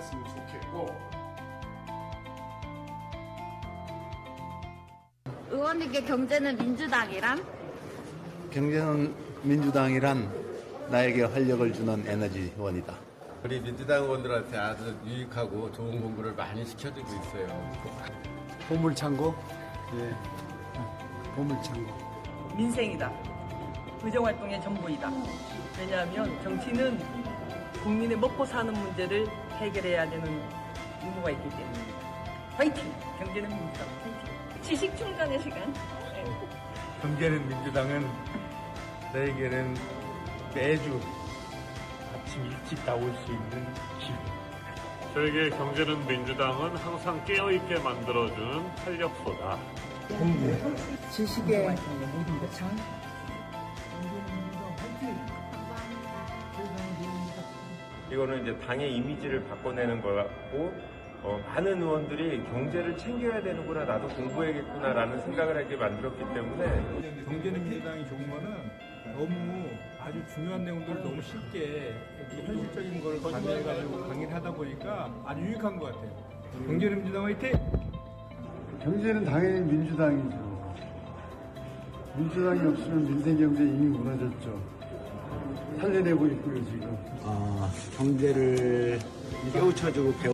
됐으면 좋겠고. 의원님께 경제는 민주당이란? 경제는 민주당이란 나에게 활력을 주는 에너지원이다. 우리 민주당 의원들한테 아주 유익하고 좋은 공부를 많이 시켜주고 있어요. 보물창고? 네. 보물창고. 민생이다. 의정활동의 전부이다. 왜냐하면 정치는 국민의 먹고 사는 문제를 해결해야 되는 의무가 있기 때문입니다. 화이팅! 경제는 민주당 화이팅! 지식 충전의 시간. 경제는 민주당은 저에게는 매주 아침 일찍 나올 수 있는 길. 저에게 경제는 민주당은 항상 깨어있게 만들어주는 활력소다. 지식의 이거는 이제 당의 이미지를 바꿔내는 것 같고 많은 의원들이 경제를 챙겨야 되는구나, 나도 공부해야겠구나라는 생각을 하게 만들었기 때문에 경제는 민주당이 좋은 거는 너무 아주 중요한 내용들을 너무 쉽게 이렇게 현실적인 걸 가미해가지고 강의를 하다 보니까 아주 유익한 것 같아요. 경제는 민주당 화이팅! 경제는 당연히 민주당이죠. 민주당이 없으면 민생경제 이미 무너졌죠. 살려내고 있고요, 지금. 경제를 깨우쳐주고 배우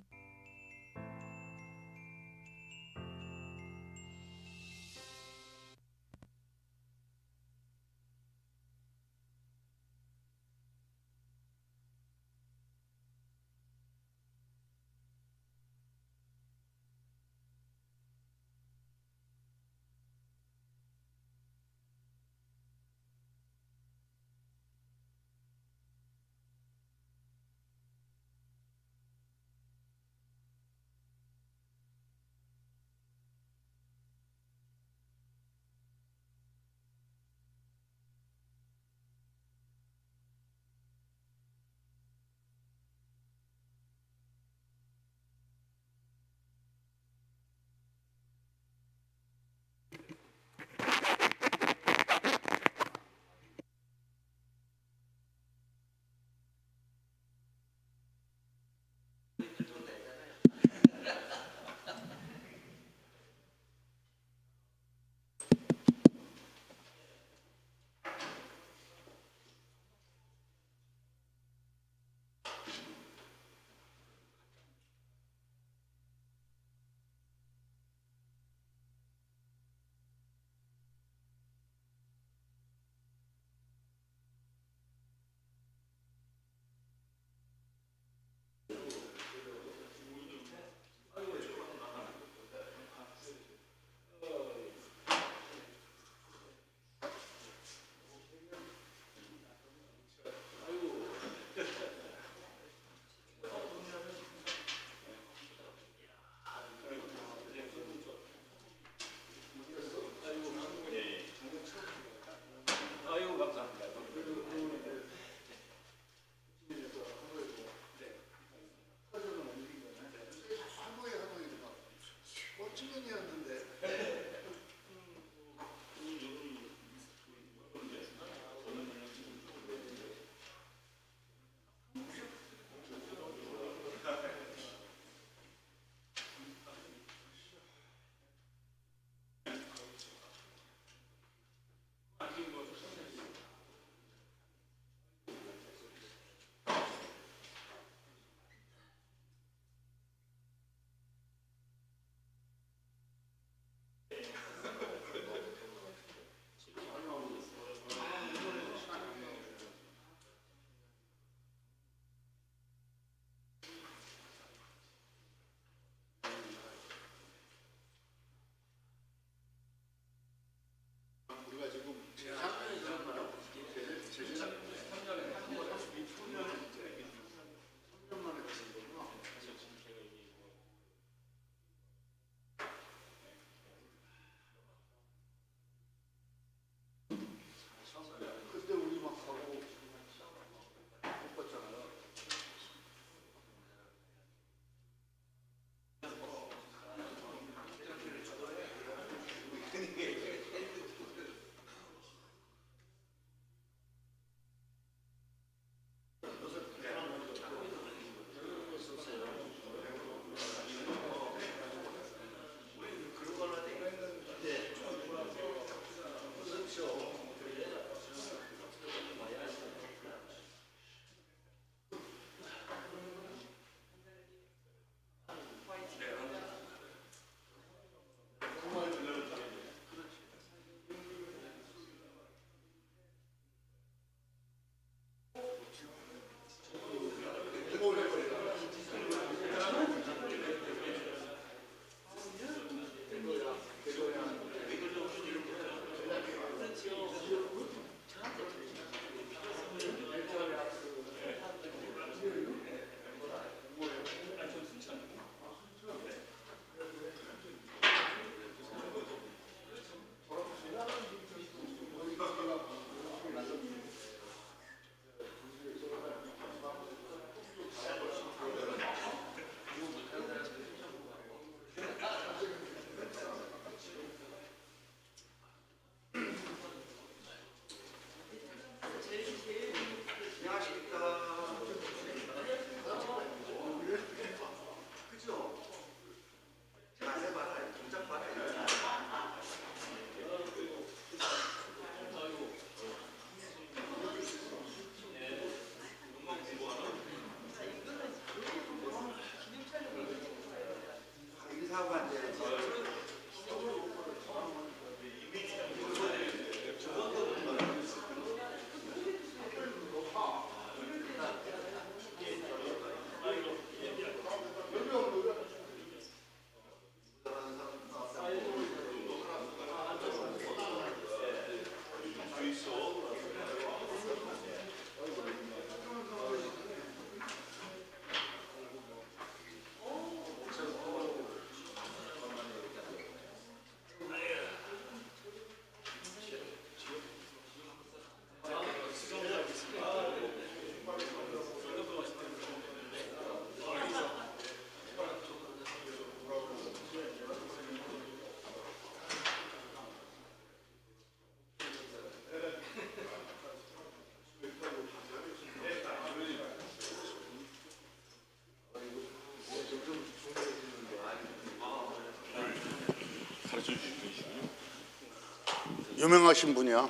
유명하신 분이야.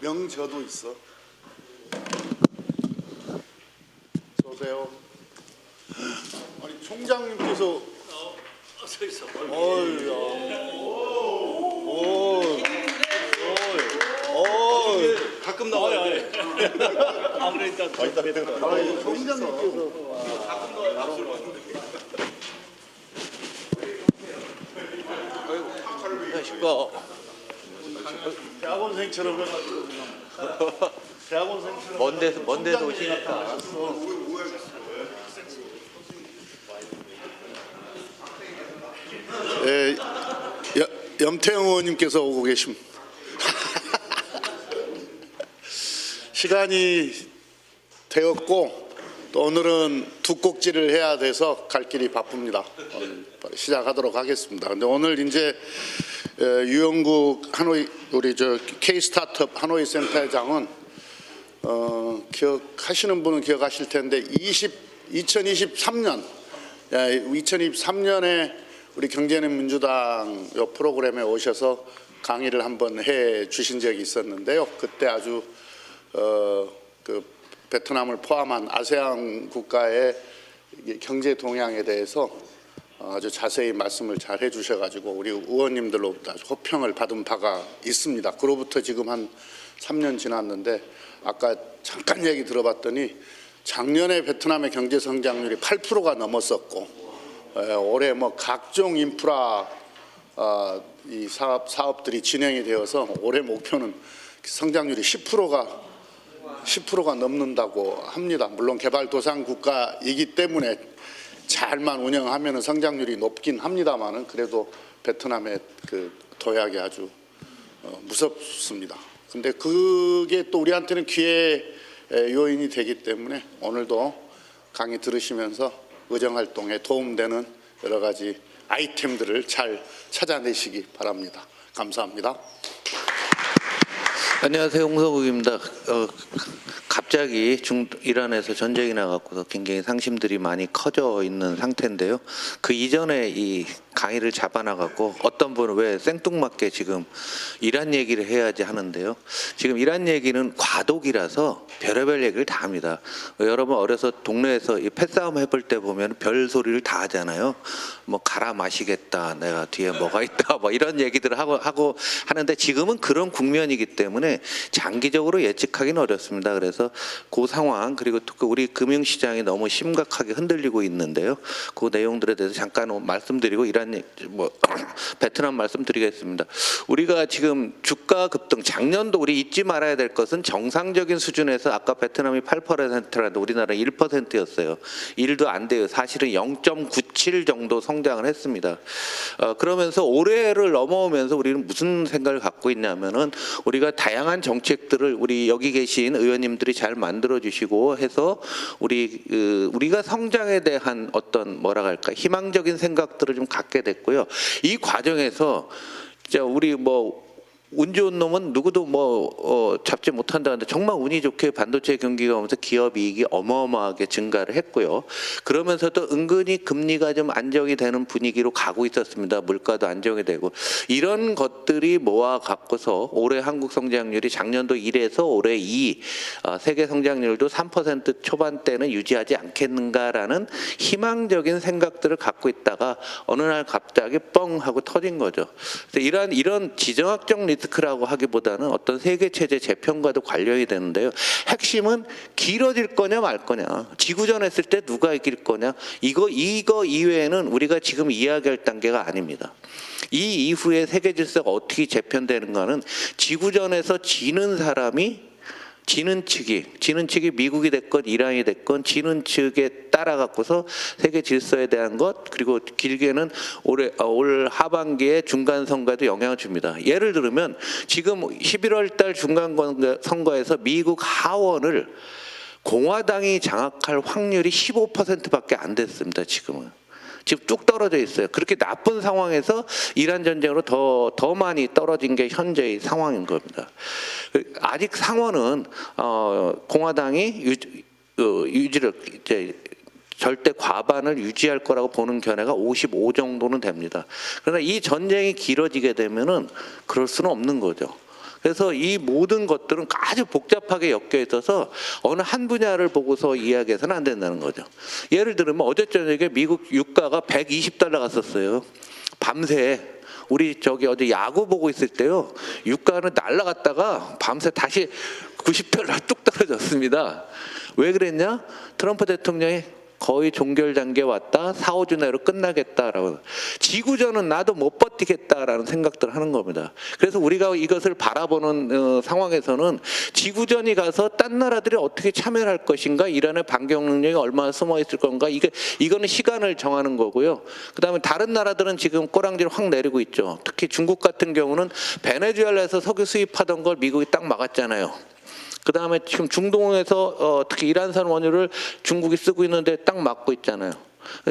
명저도 있어. 쏘세요. 아니 총장님께서 서 있어. 가끔 나와요. 아무래도 총장님께서 대학원생처럼 해가지고 대학원생처럼 먼 데서 오시니까. 예, 염태영 의원님께서 오고 계십니다. 시간이 되었고 또 오늘은 두 꼭지를 해야 돼서 갈 길이 바쁩니다. 바로 시작하도록 하겠습니다. 근데 오늘 이제 유영국 하노이 우리 저 K 스타트업 하노이 센터장은 기억하시는 분은 기억하실 텐데 2023년에 우리 경제는 민주당 요 프로그램에 오셔서 강의를 한번 해 주신 적이 있었는데요. 그때 아주 그 베트남을 포함한 아세안 국가의 경제 동향에 대해서 아주 자세히 말씀을 잘 해주셔가지고 우리 의원님들로부터 아주 호평을 받은 바가 있습니다. 그로부터 지금 한 3년 지났는데 아까 잠깐 얘기 들어봤더니 작년에 베트남의 경제 성장률이 8%가 넘었었고 올해 뭐 각종 인프라 이 사업들이 진행이 되어서 올해 목표는 성장률이 10%가 넘는다고 합니다. 물론 개발도상 국가이기 때문에 잘만 운영하면 성장률이 높긴 합니다만은 그래도 베트남의 그 도약이 아주 무섭습니다. 근데 그게 또 우리한테는 기회 요인이 되기 때문에 오늘도 강의 들으시면서 의정활동에 도움되는 여러 가지 아이템들을 잘 찾아내시기 바랍니다. 감사합니다. 안녕하세요. 홍서국입니다. 갑자기 이란에서 전쟁이 나갖고서 굉장히 상심들이 많이 커져 있는 상태인데요. 그 이전에 이 강의를 잡아나갖고 어떤 분은 왜 생뚱맞게 지금 이란 얘기를 해야지 하는데요. 지금 이란 얘기는 과도기라서 별의별 얘기를 다 합니다. 여러분 어려서 동네에서 이 패싸움 해볼 때 보면 별 소리를 다 하잖아요. 뭐 갈아 마시겠다, 내가 뒤에 뭐가 있다, 뭐 이런 얘기들을 하고 하는데 지금은 그런 국면이기 때문에 장기적으로 예측하기는 어렵습니다. 그래서 그 상황 그리고 또 우리 금융시장이 너무 심각하게 흔들리고 있는데요. 그 내용들에 대해서 잠깐 말씀드리고 이란 뭐 베트남 말씀드리겠습니다. 우리가 지금 주가 급등 작년도 우리 잊지 말아야 될 것은 정상적인 수준에서 아까 베트남이 8%라는데 우리나라 1%였어요. 1도 안 돼요. 사실은 0.97 정도 성장을 했습니다. 그러면서 올해를 넘어오면서 우리는 무슨 생각을 갖고 있냐면은 우리가 다양한 정책들을 우리 여기 계신 의원님들이 잘 만들어 주시고 해서 우리가 성장에 대한 어떤 뭐라 할까 희망적인 생각들을 좀 갖게 됐고요. 이 과정에서 진짜 우리 뭐 운 좋은 놈은 누구도 잡지 못한다는데 정말 운이 좋게 반도체 경기가 오면서 기업 이익이 어마어마하게 증가를 했고요. 그러면서도 은근히 금리가 좀 안정이 되는 분위기로 가고 있었습니다. 물가도 안정이 되고 이런 것들이 모아 갖고서 올해 한국 성장률이 작년도 1에서 올해 2, 세계 성장률도 3% 초반대는 유지하지 않겠는가라는 희망적인 생각들을 갖고 있다가 어느 날 갑자기 뻥 하고 터진 거죠. 그래서 이런 지정학적 리스크라고 하기보다는 어떤 세계 체제 재편과도 관련이 되는데요. 핵심은 길어질 거냐 말 거냐, 지구전 했을 때 누가 이길 거냐, 이거 이외에는 우리가 지금 이야기할 단계가 아닙니다. 이 이후에 세계 질서가 어떻게 재편되는가는 지구전에서 지는 측이 미국이 됐건 이란이 됐건 지는 측에 따라 갖고서 세계 질서에 대한 것 그리고 길게는 올 하반기에 중간 선거에도 영향을 줍니다. 예를 들면 지금 11월 달 중간 선거에서 미국 하원을 공화당이 장악할 확률이 15%밖에 안 됐습니다. 지금 쭉 떨어져 있어요. 그렇게 나쁜 상황에서 이란 전쟁으로 더 많이 떨어진 게 현재의 상황인 겁니다. 아직 상원은 공화당이 유지를 이제 절대 과반을 유지할 거라고 보는 견해가 55 정도는 됩니다. 그러나 이 전쟁이 길어지게 되면은 그럴 수는 없는 거죠. 그래서 이 모든 것들은 아주 복잡하게 엮여 있어서 어느 한 분야를 보고서 이야기해서는 안 된다는 거죠. 예를 들면 어제 저녁에 미국 유가가 120달러 갔었어요. 밤새. 우리 저기 어제 야구 보고 있을 때요. 유가는 날아갔다가 밤새 다시 90달러 뚝 떨어졌습니다. 왜 그랬냐? 트럼프 대통령이 거의 종결 단계에 왔다. 4, 5주 내로 끝나겠다라고. 지구전은 나도 못 버티겠다라는 생각들을 하는 겁니다. 그래서 우리가 이것을 바라보는 상황에서는 지구전이 가서 딴 나라들이 어떻게 참여를 할 것인가, 이란의 반격 능력이 얼마나 숨어 있을 건가, 이거는 시간을 정하는 거고요. 그다음에 다른 나라들은 지금 꼬랑지를 확 내리고 있죠. 특히 중국 같은 경우는 베네수엘라에서 석유 수입하던 걸 미국이 딱 막았잖아요. 그 다음에 지금 중동에서 특히 이란산 원유를 중국이 쓰고 있는데 딱 막고 있잖아요.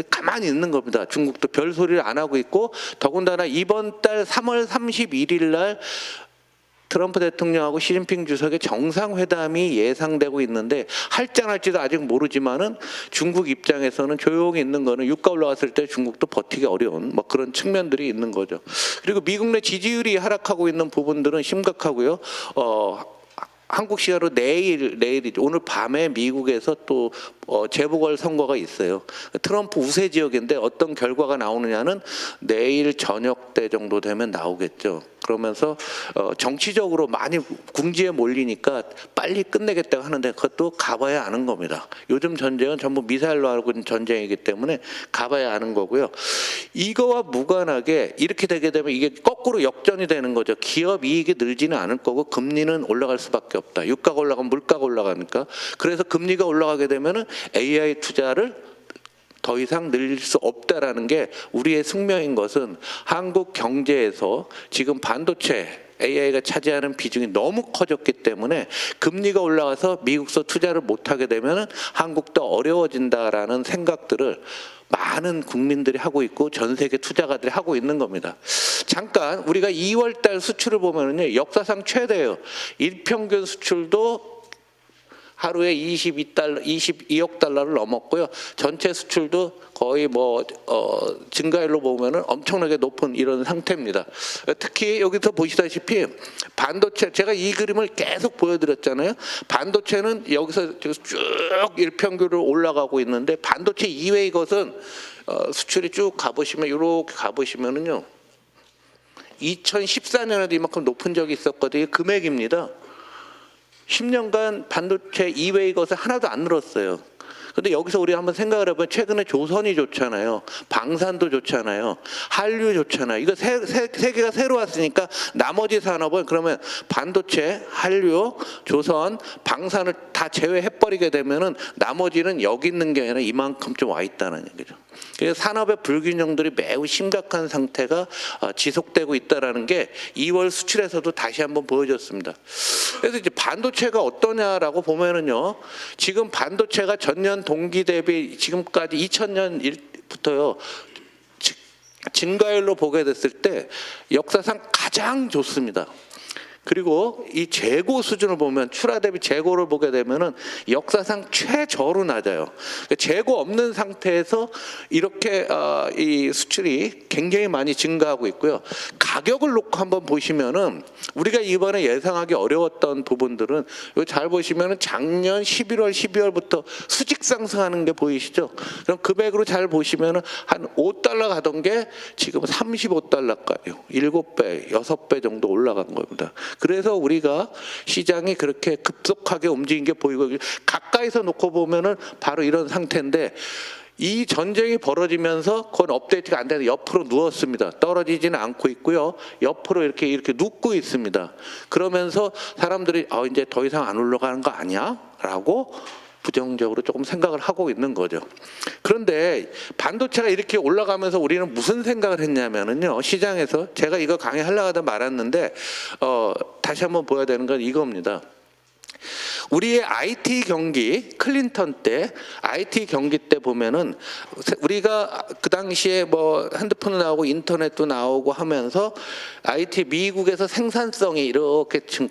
가만히 있는 겁니다. 중국도 별소리를 안 하고 있고, 더군다나 이번 달 3월 31일 날 트럼프 대통령하고 시진핑 주석의 정상회담이 예상되고 있는데 할지 안 할지도 아직 모르지만은 중국 입장에서는 조용히 있는 거는 유가 올라갔을 때 중국도 버티기 어려운 뭐 그런 측면들이 있는 거죠. 그리고 미국 내 지지율이 하락하고 있는 부분들은 심각하고요. 한국 시간으로 내일이죠. 오늘 밤에 미국에서 또 재보궐 선거가 있어요. 트럼프 우세 지역인데 어떤 결과가 나오느냐는 내일 저녁 때 정도 되면 나오겠죠. 그러면서 정치적으로 많이 궁지에 몰리니까 빨리 끝내겠다고 하는데 그것도 가봐야 아는 겁니다. 요즘 전쟁은 전부 미사일로 하고 있는 전쟁이기 때문에 가봐야 아는 거고요. 이거와 무관하게 이렇게 되게 되면 이게 거꾸로 역전이 되는 거죠. 기업 이익이 늘지는 않을 거고 금리는 올라갈 수밖에 없다. 유가가 올라가면 물가가 올라가니까. 그래서 금리가 올라가게 되면은 AI 투자를 더 이상 늘릴 수 없다라는 게 우리의 숙명인 것은 한국 경제에서 지금 반도체 AI가 차지하는 비중이 너무 커졌기 때문에 금리가 올라가서 미국서 투자를 못하게 되면 한국도 어려워진다라는 생각들을 많은 국민들이 하고 있고 전 세계 투자가들이 하고 있는 겁니다. 잠깐 우리가 2월 달 수출을 보면은요, 역사상 최대예요. 일평균 수출도 하루에 22억 달러를 넘었고요. 전체 수출도 거의 증가율로 보면은 엄청나게 높은 이런 상태입니다. 특히 여기서 보시다시피 반도체, 제가 이 그림을 계속 보여드렸잖아요. 반도체는 여기서 쭉 일평균으로 올라가고 있는데 반도체 이외의 것은 수출이 쭉 가보시면 이렇게 가보시면은요, 2014년에도 이만큼 높은 적이 있었거든요. 금액입니다. 10년간 반도체 이외의 것을 하나도 안 늘었어요. 근데 여기서 우리가 한번 생각을 해보면 최근에 조선이 좋잖아요. 방산도 좋잖아요. 한류 좋잖아요. 이거 세 개가 새로 왔으니까 나머지 산업은 그러면 반도체, 한류, 조선, 방산을 다 제외해버리게 되면은 나머지는 여기 있는 게 아니라 이만큼 좀 와 있다는 얘기죠. 그래서 산업의 불균형들이 매우 심각한 상태가 지속되고 있다는 게 2월 수출에서도 다시 한번 보여줬습니다. 그래서 이제 반도체가 어떠냐라고 보면은요, 지금 반도체가 전년 동기 대비 지금까지 2000년부터요 증가율로 보게 됐을 때 역사상 가장 좋습니다. 그리고 이 재고 수준을 보면 출하 대비 재고를 보게 되면은 역사상 최저로 낮아요. 재고 없는 상태에서 이렇게 이 수출이 굉장히 많이 증가하고 있고요. 가격을 놓고 한번 보시면은 우리가 이번에 예상하기 어려웠던 부분들은 이거 잘 보시면은 작년 11월, 12월부터 수직 상승하는 게 보이시죠? 그럼 금액으로 잘 보시면은 한 5달러 가던 게 지금 35달러까지요. 7배, 6배 정도 올라간 겁니다. 그래서 우리가 시장이 그렇게 급속하게 움직인 게 보이고, 가까이서 놓고 보면은 바로 이런 상태인데, 이 전쟁이 벌어지면서 그건 업데이트가 안 돼서 옆으로 누웠습니다. 떨어지지는 않고 있고요. 옆으로 이렇게 눕고 있습니다. 그러면서 사람들이 이제 더 이상 안 올라가는 거 아니야? 라고 부정적으로 조금 생각을 하고 있는 거죠. 그런데 반도체가 이렇게 올라가면서 우리는 무슨 생각을 했냐면은요, 시장에서 제가 이거 강의하려고 하다 말았는데 다시 한번 보여야 되는 건 이겁니다. 우리의 IT 경기, 클린턴 때 IT 경기 때 보면은 우리가 그 당시에 뭐 핸드폰도 나오고 인터넷도 나오고 하면서 IT 미국에서 생산성이 이렇게 쭉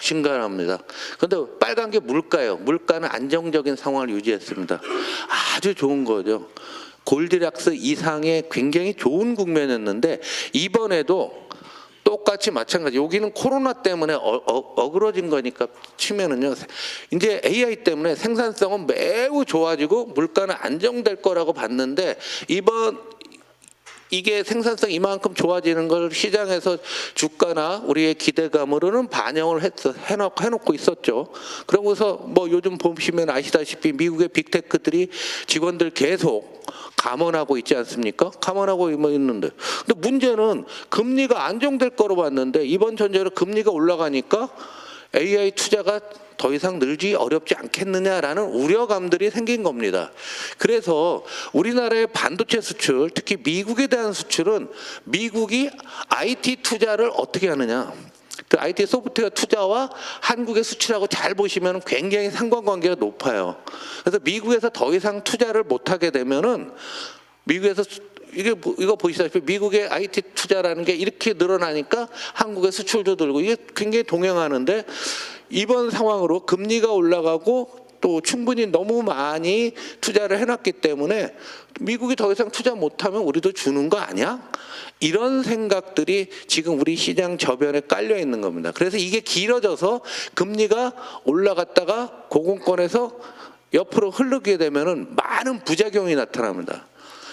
증가합니다. 그런데 빨간 게 물가예요. 물가는 안정적인 상황을 유지했습니다. 아주 좋은 거죠. 골디락스 이상의 굉장히 좋은 국면이었는데 이번에도 똑같이 마찬가지. 여기는 코로나 때문에 어그러진 거니까 치면은요. 이제 AI 때문에 생산성은 매우 좋아지고 물가는 안정될 거라고 봤는데 이게 생산성 이만큼 좋아지는 걸 시장에서 주가나 우리의 기대감으로는 반영을 해놓고 있었죠. 그러고서 뭐 요즘 보시면 아시다시피 미국의 빅테크들이 직원들 계속 감원하고 있지 않습니까? 감원하고 있는데. 근데 문제는 금리가 안정될 거로 봤는데 이번 전제로 금리가 올라가니까 AI 투자가 더 이상 늘지 어렵지 않겠느냐라는 우려감들이 생긴 겁니다. 그래서 우리나라의 반도체 수출, 특히 미국에 대한 수출은 미국이 IT 투자를 어떻게 하느냐. 그 IT 소프트웨어 투자와 한국의 수출하고 잘 보시면 굉장히 상관관계가 높아요. 그래서 미국에서 더 이상 투자를 못하게 되면은 미국에서 이거 보시다시피 미국의 IT 투자라는 게 이렇게 늘어나니까 한국의 수출도 늘고 이게 굉장히 동행하는데 이번 상황으로 금리가 올라가고 또 충분히 너무 많이 투자를 해놨기 때문에 미국이 더 이상 투자 못하면 우리도 주는 거 아니야? 이런 생각들이 지금 우리 시장 저변에 깔려 있는 겁니다. 그래서 이게 길어져서 금리가 올라갔다가 고공권에서 옆으로 흐르게 되면은 많은 부작용이 나타납니다.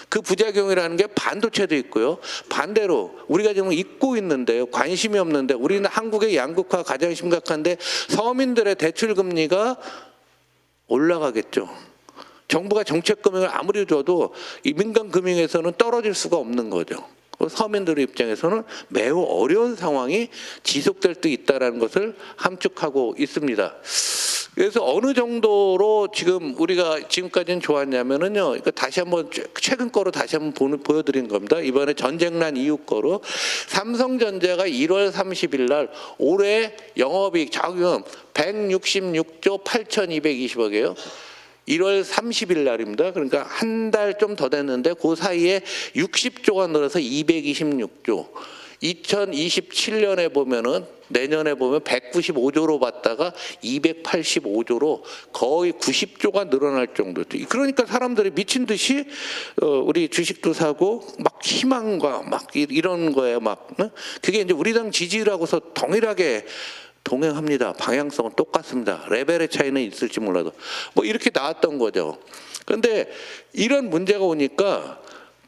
그 부작용이라는 게 반도체도 있고요. 반대로 우리가 지금 잊고 있는데요. 관심이 없는데 우리는 한국의 양극화 가장 심각한데 서민들의 대출 금리가 올라가겠죠. 정부가 정책 금융을 아무리 줘도 이 민간 금융에서는 떨어질 수가 없는 거죠. 서민들의 입장에서는 매우 어려운 상황이 지속될 수 있다는 것을 함축하고 있습니다. 그래서 어느 정도로 지금 우리가 지금까지는 좋았냐면은요. 이거 다시 한번 최근 거로 다시 한번 보여드린 겁니다. 이번에 전쟁 난 이후 거로 삼성전자가 1월 30일 날 올해 영업이익 자금 166조 8,220억이에요. 1월 30일 날입니다. 그러니까 한 달 좀 더 됐는데 그 사이에 60조가 늘어서 226조. 2027년에 보면은 내년에 보면 195조로 봤다가 285조로 거의 90조가 늘어날 정도죠. 그러니까 사람들이 미친 듯이 우리 주식도 사고 막 희망과 막 이런 거에 막 그게 이제 우리 당 지지율하고서 동일하게 동행합니다. 방향성은 똑같습니다. 레벨의 차이는 있을지 몰라도 뭐 이렇게 나왔던 거죠. 그런데 이런 문제가 오니까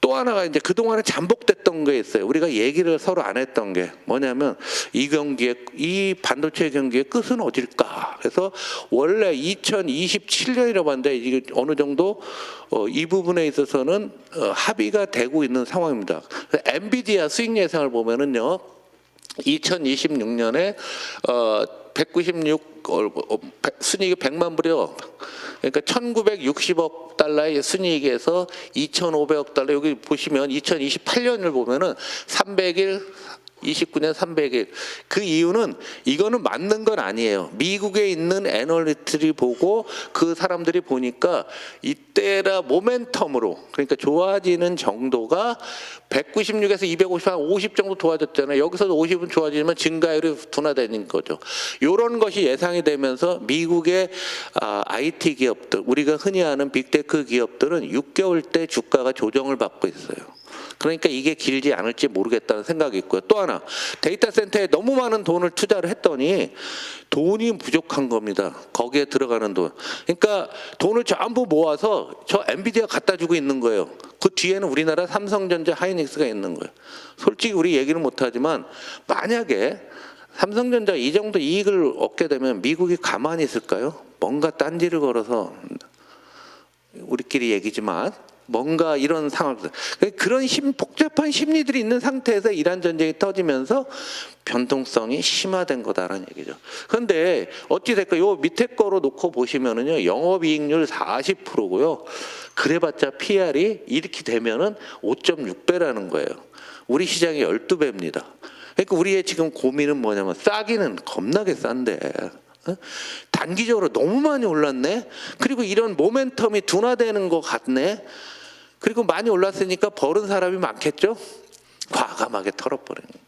또 하나가 이제 그동안에 잠복됐던 게 있어요. 우리가 얘기를 서로 안 했던 게 뭐냐면 이 반도체 경기의 끝은 어딜까? 그래서 원래 2027년이라고 하는데 이게 어느 정도 이 부분에 있어서는 합의가 되고 있는 상황입니다. 엔비디아 수익 예상을 보면은요. 2026년에 196 순이익이 100만 불이요. 그러니까 1960억 달러의 순이익에서 2500억 달러 여기 보시면 2028년을 보면은 300일 29년 300일. 그 이유는 이거는 맞는 건 아니에요. 미국에 있는 애널리스트들이 보고 그 사람들이 보니까 이때라 모멘텀으로 그러니까 좋아지는 정도가 196에서 250, 한 50 정도 좋아졌잖아요. 여기서도 50은 좋아지면 증가율이 둔화되는 거죠. 이런 것이 예상이 되면서 미국의 IT 기업들, 우리가 흔히 하는 빅테크 기업들은 6개월 때 주가가 조정을 받고 있어요. 그러니까 이게 길지 않을지 모르겠다는 생각이 있고요. 또 하나 데이터 센터에 너무 많은 돈을 투자를 했더니 돈이 부족한 겁니다. 거기에 들어가는 돈. 그러니까 돈을 전부 모아서 저 엔비디아 갖다 주고 있는 거예요. 그 뒤에는 우리나라 삼성전자 하이닉스가 있는 거예요. 솔직히 우리 얘기는 못하지만 만약에 삼성전자 이 정도 이익을 얻게 되면 미국이 가만히 있을까요? 뭔가 딴지를 걸어서 우리끼리 얘기지만 뭔가 이런 상황, 그런 복잡한 심리들이 있는 상태에서 이란 전쟁이 터지면서 변동성이 심화된 거다라는 얘기죠. 그런데 어찌 될까? 요 밑에 거로 놓고 보시면은요, 영업이익률 40%고요. 그래봤자 PR이 이렇게 되면은 5.6배라는 거예요. 우리 시장이 12배입니다. 그러니까 우리의 지금 고민은 뭐냐면 싸기는 겁나게 싼데. 단기적으로 너무 많이 올랐네. 그리고 이런 모멘텀이 둔화되는 것 같네. 그리고 많이 올랐으니까 버는 사람이 많겠죠. 과감하게 털어버리는 거예요.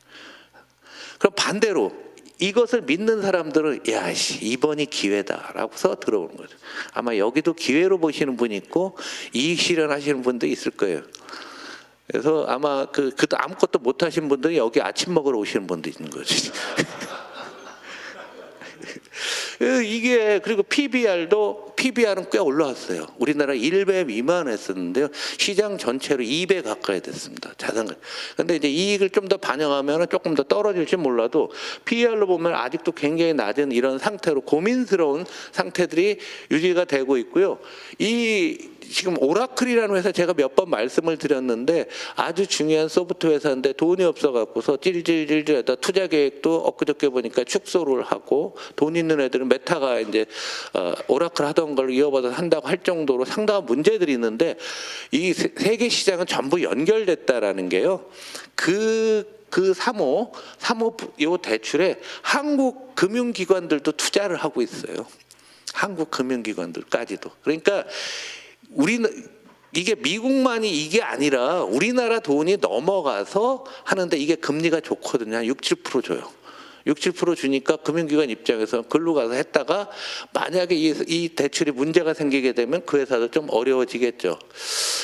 그럼 반대로 이것을 믿는 사람들은 야, 이번이 기회다라고서 들어오는 거죠. 아마 여기도 기회로 보시는 분이 있고 이익 실현하시는 분도 있을 거예요. 그래서 아마 그 아무것도 못 하신 분들이 여기 아침 먹으러 오시는 분도 있는 거죠. 이게 그리고 PBR은 꽤 올라왔어요. 우리나라 1배 미만했었는데요. 시장 전체로 2배 가까이 됐습니다. 자산가. 근데 이제 이익을 좀 더 반영하면 조금 더 떨어질지 몰라도 PER로 보면 아직도 굉장히 낮은 이런 상태로 고민스러운 상태들이 유지가 되고 있고요. 지금 오라클이라는 회사 제가 몇 번 말씀을 드렸는데 아주 중요한 소프트 회사인데 돈이 없어갖고서 찔찔찔찔 하다 투자 계획도 엊그저께 보니까 축소를 하고 돈 있는 애들은 메타가 이제 오라클 하던 걸 이어받아서 한다고 할 정도로 상당한 문제들이 있는데 이 세계 시장은 전부 연결됐다라는 게요. 그 3호 요 대출에 한국 금융기관들도 투자를 하고 있어요. 한국 금융기관들까지도. 그러니까 이게 미국만이 이게 아니라 우리나라 돈이 넘어가서 하는데 이게 금리가 좋거든요. 한 6, 7% 줘요. 6, 7% 주니까 금융기관 입장에서 글로 가서 했다가 만약에 이 대출이 문제가 생기게 되면 그 회사도 좀 어려워지겠죠.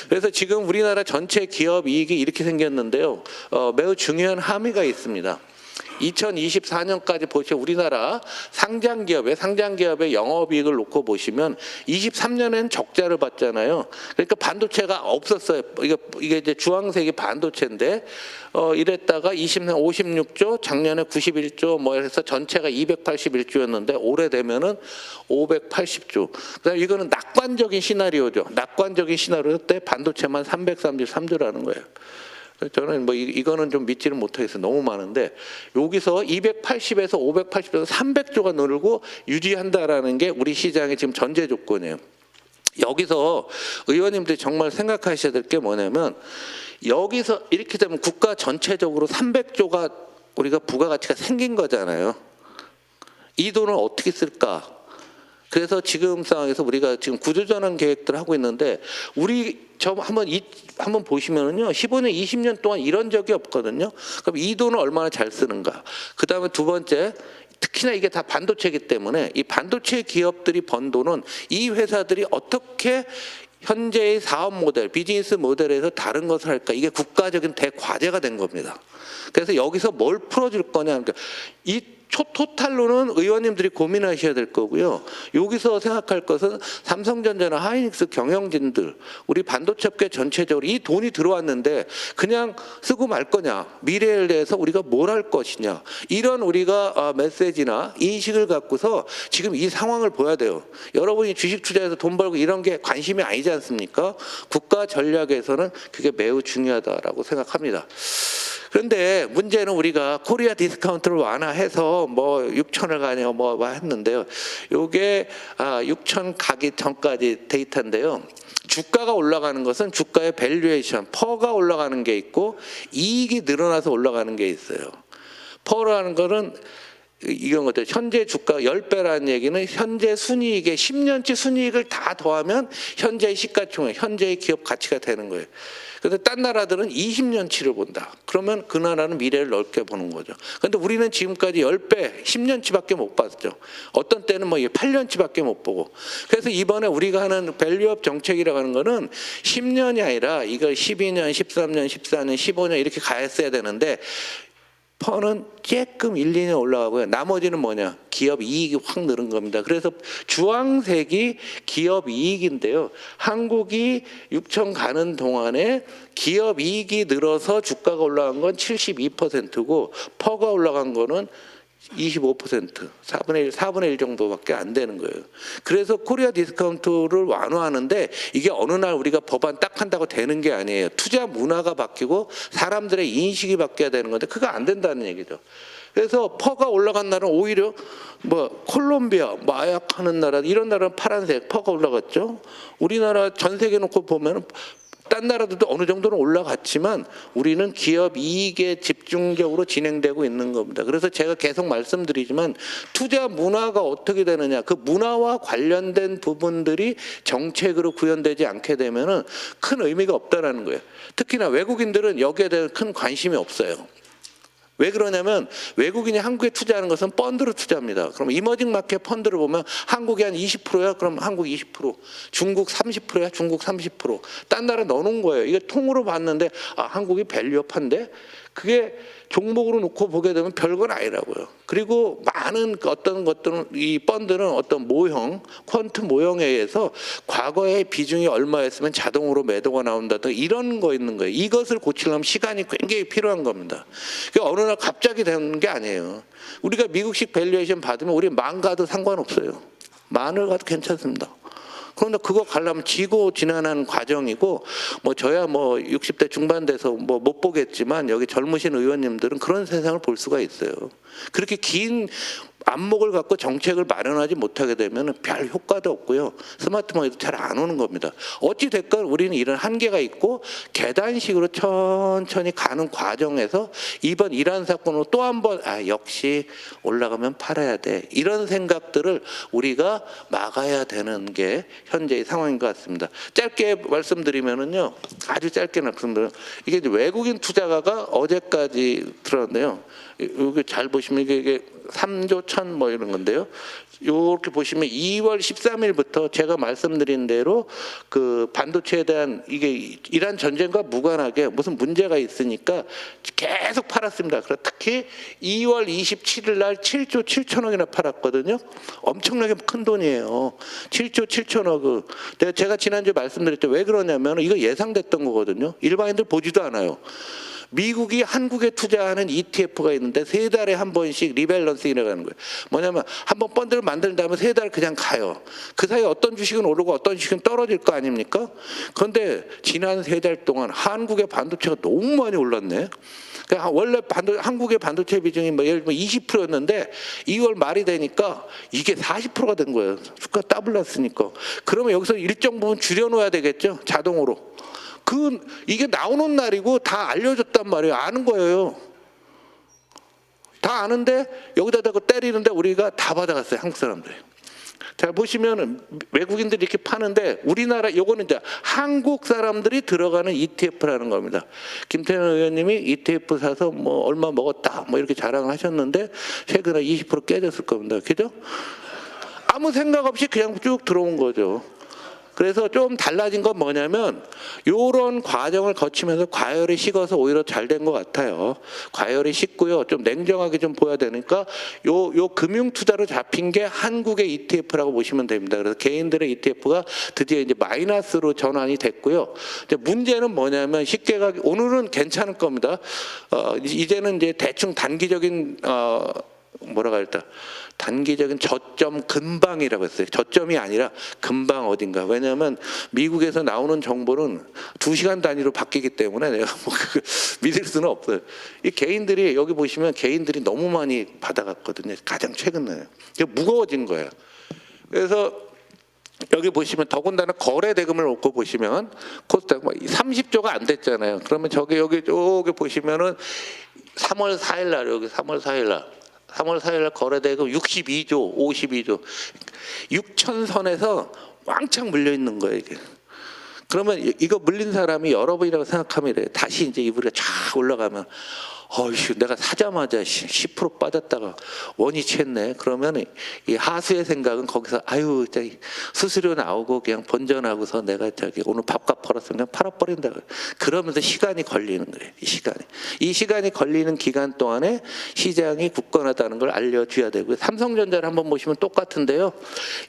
그래서 지금 우리나라 전체 기업 이익이 이렇게 생겼는데요. 매우 중요한 함의가 있습니다. 2024년까지 보시면 우리나라 상장기업의 영업이익을 놓고 보시면 23년엔 적자를 봤잖아요. 그러니까 반도체가 없었어요. 이게 이제 주황색이 반도체인데 이랬다가 20년 56조, 작년에 91조 뭐 해서 전체가 281조였는데 올해 되면은 580조. 그다음에 이거는 낙관적인 시나리오죠. 낙관적인 시나리오 때 반도체만 333조라는 거예요. 저는 뭐 이거는 좀 믿지를 못하겠어요. 너무 많은데 여기서 280에서 580에서 300조가 늘고 유지한다라는 게 우리 시장의 지금 전제 조건이에요. 여기서 의원님들이 정말 생각하셔야 될 게 뭐냐면 여기서 이렇게 되면 국가 전체적으로 300조가 우리가 부가가치가 생긴 거잖아요. 이 돈을 어떻게 쓸까? 그래서 지금 상황에서 우리가 지금 구조전환 계획들을 하고 있는데 한번 보시면은요 15년 20년 동안 이런 적이 없거든요. 그럼 이 돈을 얼마나 잘 쓰는가. 그 다음에 두 번째 특히나 이게 다 반도체이기 때문에 이 반도체 기업들이 번 돈은 이 회사들이 어떻게 현재의 사업 모델, 비즈니스 모델에서 다른 것을 할까. 이게 국가적인 대과제가 된 겁니다. 그래서 여기서 뭘 풀어줄 거냐. 그러니까 이 토탈로는 의원님들이 고민하셔야 될 거고요. 여기서 생각할 것은 삼성전자나 하이닉스 경영진들, 우리 반도체업계 전체적으로 이 돈이 들어왔는데 그냥 쓰고 말 거냐, 미래에 대해서 우리가 뭘 할 것이냐, 이런 우리가 메시지나 인식을 갖고서 지금 이 상황을 보야 돼요. 여러분이 주식 투자해서 돈 벌고 이런 게 관심이 아니지 않습니까? 국가 전략에서는 그게 매우 중요하다라고 생각합니다. 그런데 문제는 우리가 코리아 디스카운트를 완화해서 뭐 6천을 가냐 뭐 했는데요. 요게 6천 가기 전까지 데이터인데요. 주가가 올라가는 것은 주가의 밸류에이션, 퍼가 올라가는 게 있고 이익이 늘어나서 올라가는 게 있어요. 퍼라는 거는 이런 것들 현재 주가 10배라는 얘기는 현재 순이익의 10년치 순이익을 다 더하면 현재의 시가총액, 현재의 기업 가치가 되는 거예요. 그런데 딴 나라들은 20년치를 본다. 그러면 그 나라는 미래를 넓게 보는 거죠. 그런데 우리는 지금까지 10배, 10년치밖에 못 봤죠. 어떤 때는 뭐 8년치밖에 못 보고. 그래서 이번에 우리가 하는 밸류업 정책이라고 하는 거는 10년이 아니라 이걸 12년, 13년, 14년, 15년 이렇게 가야 되는데 퍼는 조금 1, 2년 올라가고요. 나머지는 뭐냐? 기업 이익이 확 늘은 겁니다. 그래서 주황색이 기업 이익인데요. 한국이 6천 가는 동안에 기업 이익이 늘어서 주가가 올라간 건 72%고 퍼가 올라간 거는 25%, 4분의 1 정도밖에 안 되는 거예요. 그래서 코리아 디스카운트를 완화하는데 이게 어느 날 우리가 법안 딱 한다고 되는 게 아니에요. 투자 문화가 바뀌고 사람들의 인식이 바뀌어야 되는 건데 그거 안 된다는 얘기죠. 그래서 퍼가 올라간 날은 오히려 뭐 콜롬비아, 마약하는 나라 이런 나라는 파란색 퍼가 올라갔죠. 우리나라 전 세계 놓고 보면 딴 나라들도 어느 정도는 올라갔지만 우리는 기업 이익에 집중적으로 진행되고 있는 겁니다. 그래서 제가 계속 말씀드리지만 투자 문화가 어떻게 되느냐, 그 문화와 관련된 부분들이 정책으로 구현되지 않게 되면은 큰 의미가 없다라는 거예요. 특히나 외국인들은 여기에 대한 큰 관심이 없어요. 왜 그러냐면 외국인이 한국에 투자하는 것은 펀드로 투자합니다. 그럼 이머징 마켓 펀드를 보면 한국이 한 20%야? 그럼 한국 20%, 중국 30%야? 중국 30%. 딴 나라 넣어놓은 거예요. 이게 통으로 봤는데 아, 한국이 밸류업한데? 그게 종목으로 놓고 보게 되면 별건 아니라고요. 그리고 많은 어떤 것들은 이 펀드는 어떤 모형, 퀀트 모형에 의해서 과거의 비중이 얼마였으면 자동으로 매도가 나온다든가 이런 거 있는 거예요. 이것을 고치려면 시간이 굉장히 필요한 겁니다. 그러니까 어느 날 갑자기 되는 게 아니에요. 우리가 미국식 밸류에이션 받으면 우리 만 가도 상관없어요. 만을 가도 괜찮습니다. 그런데 그거 가려면 지고 지난한 과정이고 뭐 저야 뭐 60대 중반 돼서 뭐 못 보겠지만 여기 젊으신 의원님들은 그런 세상을 볼 수가 있어요. 그렇게 긴 안목을 갖고 정책을 마련하지 못하게 되면 별 효과도 없고요. 스마트폰에도 잘 안 오는 겁니다. 어찌 됐건 우리는 이런 한계가 있고 계단식으로 천천히 가는 과정에서 이번 이란 사건으로 또 한 번 역시 올라가면 팔아야 돼. 이런 생각들을 우리가 막아야 되는 게 현재의 상황인 것 같습니다. 짧게 말씀드리면은요. 아주 짧게 말씀드려요. 이게 이제 외국인 투자가가 어제까지 들었는데요. 여기 잘 보시면 이게 3조 1천 뭐 이런 건데요. 이렇게 보시면 2월 13일부터 제가 말씀드린 대로 그 반도체에 대한 이게 이란 전쟁과 무관하게 무슨 문제가 있으니까 계속 팔았습니다. 그래서 특히 2월 27일 날 7조 7천억이나 팔았거든요. 엄청나게 큰 돈이에요. 7조 7천억. 제가 지난주에 말씀드렸죠. 왜 그러냐면 이거 예상됐던 거거든요. 일반인들 보지도 않아요. 미국이 한국에 투자하는 ETF가 있는데 3달에 한 번씩 리밸런싱이라고 하는 거예요. 뭐냐면 한번 펀드를 만든 다음에 3달 그냥 가요. 그 사이에 어떤 주식은 오르고 어떤 주식은 떨어질 거 아닙니까? 그런데 지난 3달 동안 한국의 반도체가 너무 많이 올랐네. 원래 한국의 반도체 비중이 뭐 예를 들면 20%였는데 2월 말이 되니까 이게 40%가 된 거예요. 주가 더블 났으니까. 그러면 여기서 일정 부분 줄여놓아야 되겠죠. 자동으로. 이게 나오는 날이고 다 알려줬단 말이에요. 아는 거예요. 다 아는데 여기다 대고 때리는데 우리가 다 받아갔어요. 한국 사람들이. 자 보시면 외국인들이 이렇게 파는데 우리나라 요거는 이제 한국 사람들이 들어가는 ETF라는 겁니다. 김태년 의원님이 ETF 사서 뭐 얼마 먹었다 뭐 이렇게 자랑을 하셨는데 최근에 20% 깨졌을 겁니다. 그죠? 아무 생각 없이 그냥 쭉 들어온 거죠. 그래서 좀 달라진 건 뭐냐면 이런 과정을 거치면서 과열이 식어서 오히려 잘 된 것 같아요. 과열이 식고요. 좀 냉정하게 좀 보여야 되니까 요 금융 투자로 잡힌 게 한국의 ETF라고 보시면 됩니다. 그래서 개인들의 ETF가 드디어 이제 마이너스로 전환이 됐고요. 이제 문제는 뭐냐면 쉽게 오늘은 괜찮을 겁니다. 이제는 이제 대충 단기적인 뭐라고 할까? 단기적인 저점 근방이라고 했어요. 저점이 아니라 근방 어딘가. 왜냐하면 미국에서 나오는 정보는 2시간 단위로 바뀌기 때문에 내가 뭐 믿을 수는 없어요. 이 개인들이 여기 보시면 개인들이 너무 많이 받아갔거든요. 가장 최근에. 이게 무거워진 거예요. 그래서 여기 보시면 더군다나 거래 대금을 놓고 보시면 코스닥 30조가 안 됐잖아요. 그러면 여기 보시면은 3월 4일 날 여기 3월 4일 날 거래대금 62조, 52조, 6천 선에서 왕창 물려 있는 거예요 이게. 그러면 이거 물린 사람이 여러분이라고 생각하면 이래요. 다시 이제 이불이 쫙 올라가면 어휴 내가 사자마자 10% 빠졌다가 원위치했네. 그러면 이 하수의 생각은 거기서 아유 수수료 나오고 그냥 번전하고서 내가 오늘 밥값 벌었으면 그냥 팔아버린다. 그러면서 시간이 걸리는 거예요. 이 시간이 걸리는 기간 동안에 시장이 굳건하다는 걸 알려줘야 되고요. 삼성전자를 한번 보시면 똑같은데요.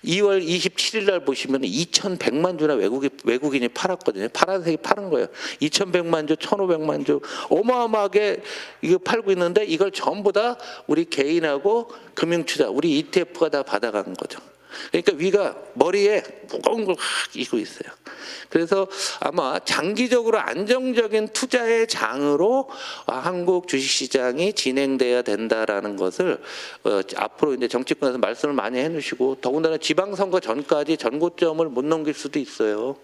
2월 27일 날 보시면 2,100만 주나 외국인이 팔았거든요. 파란색이 파는 거예요. 2,100만 주, 1,500만 주 어마어마하게 이거 팔고 있는데 이걸 전부 다 우리 개인하고 금융투자, 우리 ETF가 다 받아가는 거죠. 그러니까 위가 머리에 무거운 걸 이고 있어요. 그래서 아마 장기적으로 안정적인 투자의 장으로 한국 주식시장이 진행돼야 된다라는 것을 앞으로 이제 정치권에서 말씀을 많이 해주시고 더군다나 지방선거 전까지 전고점을 못 넘길 수도 있어요.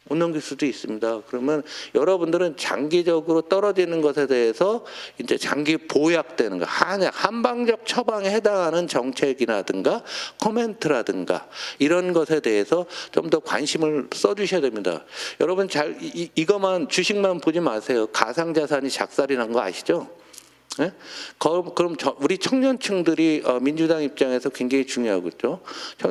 못 넘길 수도 있습니다. 그러면 여러분들은 장기적으로 떨어지는 것에 대해서 이제 장기 보약되는 거, 한방적 처방에 해당하는 정책이라든가 코멘트라든가 이런 것에 대해서 좀 더 관심을 써주셔야 됩니다. 여러분 이것만 주식만 보지 마세요. 가상자산이 작살이 난 거 아시죠? 네? 그럼 우리 청년층들이 민주당 입장에서 굉장히 중요하겠죠.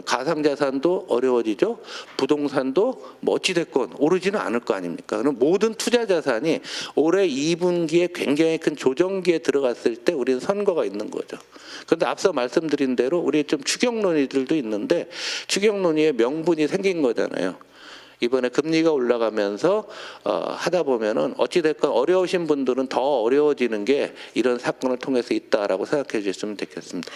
가상자산도 어려워지죠. 부동산도 뭐 어찌됐건 오르지는 않을 거 아닙니까? 그럼 모든 투자 자산이 올해 2분기에 굉장히 큰 조정기에 들어갔을 때 우리는 선거가 있는 거죠. 그런데 앞서 말씀드린 대로 우리 좀 추경 논의들도 있는데 추경 논의에 명분이 생긴 거잖아요. 이번에 금리가 올라가면서 하다 보면은 어찌됐건 어려우신 분들은 더 어려워지는 게 이런 사건을 통해서 있다라고 생각해 주셨으면 좋겠습니다.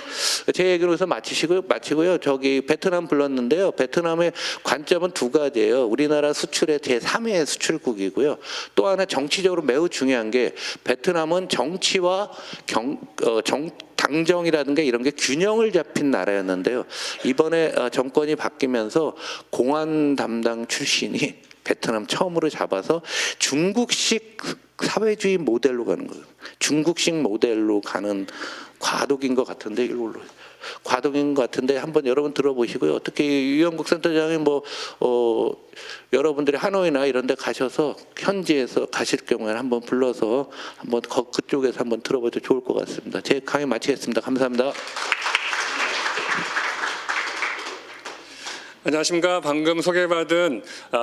제 얘기를 여기서 마치고요. 저기 베트남 불렀는데요. 베트남의 관점은 두 가지예요. 우리나라 수출의 제3의 수출국이고요. 또 하나 정치적으로 매우 중요한 게 베트남은 정치와 당정이라든가 이런 게 균형을 잡힌 나라였는데요. 이번에 정권이 바뀌면서 공안 담당 출신이 베트남 처음으로 잡아서 중국식 사회주의 모델로 가는 거예요. 중국식 모델로 가는 과도기인 것 같은데 과도기인 것 같은데 한번 여러분 들어보시고요. 특히 유영국 센터장이 여러분들이 하노이나 이런 데 가셔서 현지에서 가실 경우에는 한번 불러서 한번 그쪽에서 한번 들어봐도 좋을 것 같습니다. 제 강의 마치겠습니다. 감사합니다. 안녕하십니까. 방금 소개받은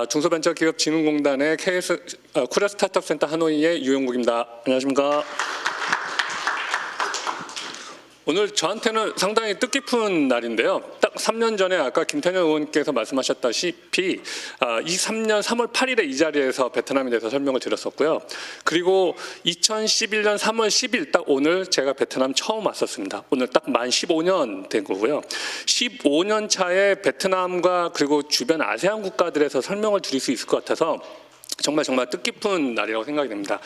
중소벤처기업진흥공단의 코리아 스타트업 센터 하노이의 유영국입니다. 안녕하십니까. 오늘 저한테는 상당히 뜻깊은 날인데요. 딱 3년 전에 아까 김태년 의원께서 말씀하셨다시피 23년 3월 8일에 이 자리에서 베트남에 대해서 설명을 드렸었고요. 그리고 2011년 3월 10일 딱 오늘 제가 베트남 처음 왔었습니다. 오늘 딱 만 15년 된 거고요. 15년 차에 베트남과 그리고 주변 아세안 국가들에서 설명을 드릴 수 있을 것 같아서 정말 뜻깊은 날이라고 생각이 됩니다.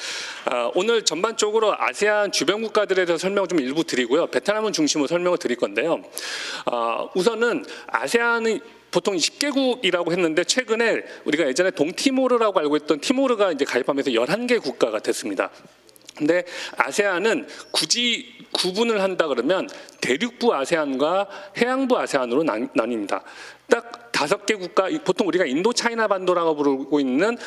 오늘 전반적으로 아세안 주변 국가들에 대해서 설명을 좀 일부 드리고요. 베트남을 중심으로 설명을 드릴 건데요. 우선은 아세안이 보통 10개국이라고 했는데 최근에 우리가 예전에 동티모르라고 알고 있던 티모르가 이제 가입하면서 11개 국가가 됐습니다. 근데 아세안은 굳이 구분을 한다 그러면 대륙부 아세안과 해양부 아세안으로 나뉩니다. 딱 5개 국가, 보통 우리가 인도 차이나 반도라고 부르고 있는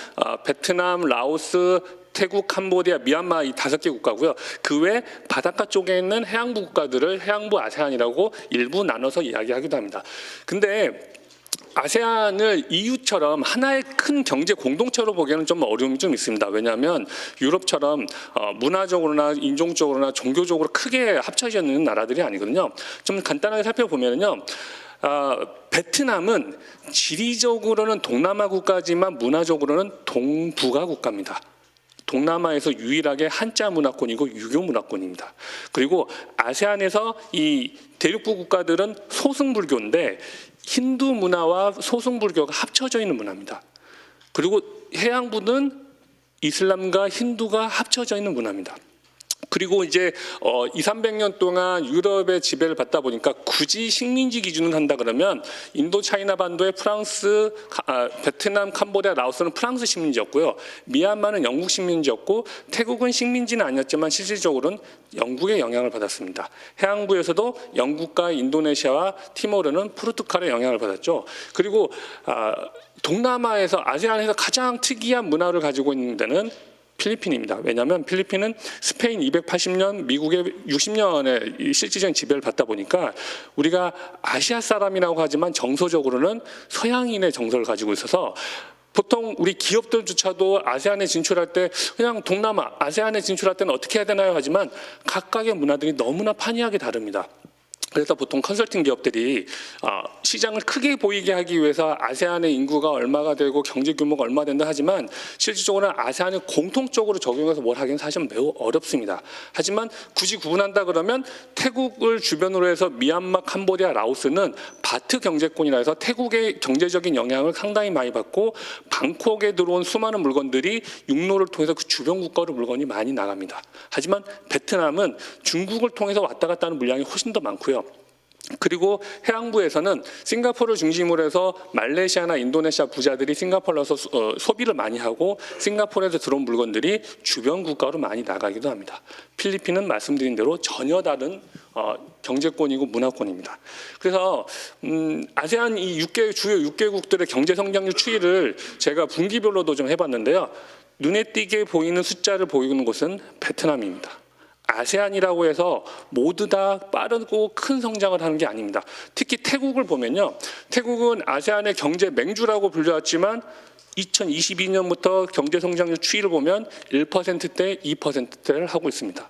베트남, 라오스, 태국, 캄보디아, 미얀마 이 5개 국가고요. 그 외 바닷가 쪽에 있는 해양부 국가들을 해양부 아세안이라고 일부 나눠서 이야기하기도 합니다. 근데 아세안을 EU처럼 하나의 큰 경제 공동체로 보기에는 좀 어려움이 좀 있습니다. 왜냐하면 유럽처럼 문화적으로나 인종적으로나 종교적으로 크게 합쳐져 있는 나라들이 아니거든요. 좀 간단하게 살펴보면요. 베트남은 지리적으로는 동남아 국가지만 문화적으로는 동북아 국가입니다. 동남아에서 유일하게 한자 문화권이고 유교 문화권입니다. 그리고 아세안에서 이 대륙부 국가들은 소승불교인데 힌두 문화와 소승불교가 합쳐져 있는 문화입니다. 그리고 해양부는 이슬람과 힌두가 합쳐져 있는 문화입니다. 그리고 이제 200~300년 동안 유럽의 지배를 받다 보니까 굳이 식민지 기준을 한다 그러면 인도 차이나 반도의 프랑스, 베트남, 캄보디아, 라오스는 프랑스 식민지였고요. 미얀마는 영국 식민지였고 태국은 식민지는 아니었지만 실질적으로는 영국의 영향을 받았습니다. 해양부에서도 영국과 인도네시아와 티모르는 포르투갈의 영향을 받았죠. 그리고 동남아에서 아세안에서 가장 특이한 문화를 가지고 있는 데는 필리핀입니다. 왜냐하면 필리핀은 스페인 280년, 미국의 60년의 실질적인 지배를 받다 보니까 우리가 아시아 사람이라고 하지만 정서적으로는 서양인의 정서를 가지고 있어서 보통 우리 기업들조차도 아세안에 진출할 때 그냥 동남아, 아세안에 진출할 때는 어떻게 해야 되나요? 하지만 각각의 문화들이 너무나 판이하게 다릅니다. 그래서 보통 컨설팅 기업들이 시장을 크게 보이게 하기 위해서 아세안의 인구가 얼마가 되고 경제 규모가 얼마 된다 하지만 실질적으로는 아세안을 공통적으로 적용해서 뭘 하기는 사실은 매우 어렵습니다. 하지만 굳이 구분한다 그러면 태국을 주변으로 해서 미얀마, 캄보디아, 라오스는 바트 경제권이라 해서 태국의 경제적인 영향을 상당히 많이 받고 방콕에 들어온 수많은 물건들이 육로를 통해서 그 주변 국가로 물건이 많이 나갑니다. 하지만 베트남은 중국을 통해서 왔다 갔다 하는 물량이 훨씬 더 많고요. 그리고 해양부에서는 싱가포르를 중심으로 해서 말레이시아나 인도네시아 부자들이 싱가포르에 와서 소비를 많이 하고 싱가포르에서 들어온 물건들이 주변 국가로 많이 나가기도 합니다. 필리핀은 말씀드린 대로 전혀 다른 경제권이고 문화권입니다. 그래서 아세안 이 주요 6개국들의 경제 성장률 추이를 제가 분기별로도 좀 해봤는데요. 눈에 띄게 보이는 숫자를 보이는 곳은 베트남입니다. 아세안이라고 해서 모두 다 빠르고 큰 성장을 하는 게 아닙니다. 특히 태국을 보면요. 태국은 아세안의 경제 맹주라고 불려왔지만 2022년부터 경제 성장률 추이를 보면 1%대, 2%대를 하고 있습니다.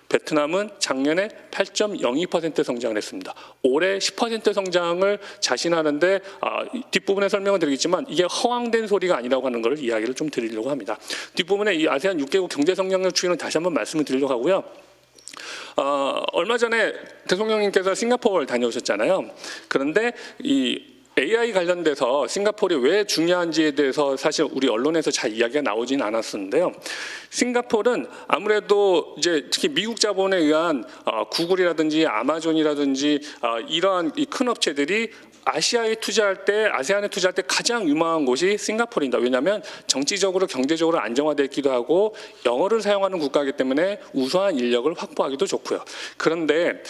베트남은 작년에 8.02% 성장을 했습니다. 올해 10% 성장을 자신하는데 뒷부분에 설명을 드리겠지만 이게 허황된 소리가 아니라고 하는 것을 이야기를 좀 드리려고 합니다. 뒷부분에 이 아세안 6개국 경제 성장률 추이는 다시 한번 말씀을 드리려고 하고요. 얼마 전에 대통령님께서 싱가포르를 다녀오셨잖아요. 그런데 이 AI 관련돼서 싱가포르이 왜 중요한지에 대해서 사실 우리 언론에서 잘 이야기가 나오지는 않았었는데요. 싱가포르는 아무래도 이제 특히 미국 자본에 의한 구글이라든지 아마존이라든지 이러한 이 큰 업체들이 아시아에 투자할 때, 아세안에 투자할 때 가장 유망한 곳이 싱가포르입니다. 왜냐하면 정치적으로 경제적으로 안정화되어 있기도 하고 영어를 사용하는 국가이기 때문에 우수한 인력을 확보하기도 좋고요. 그런데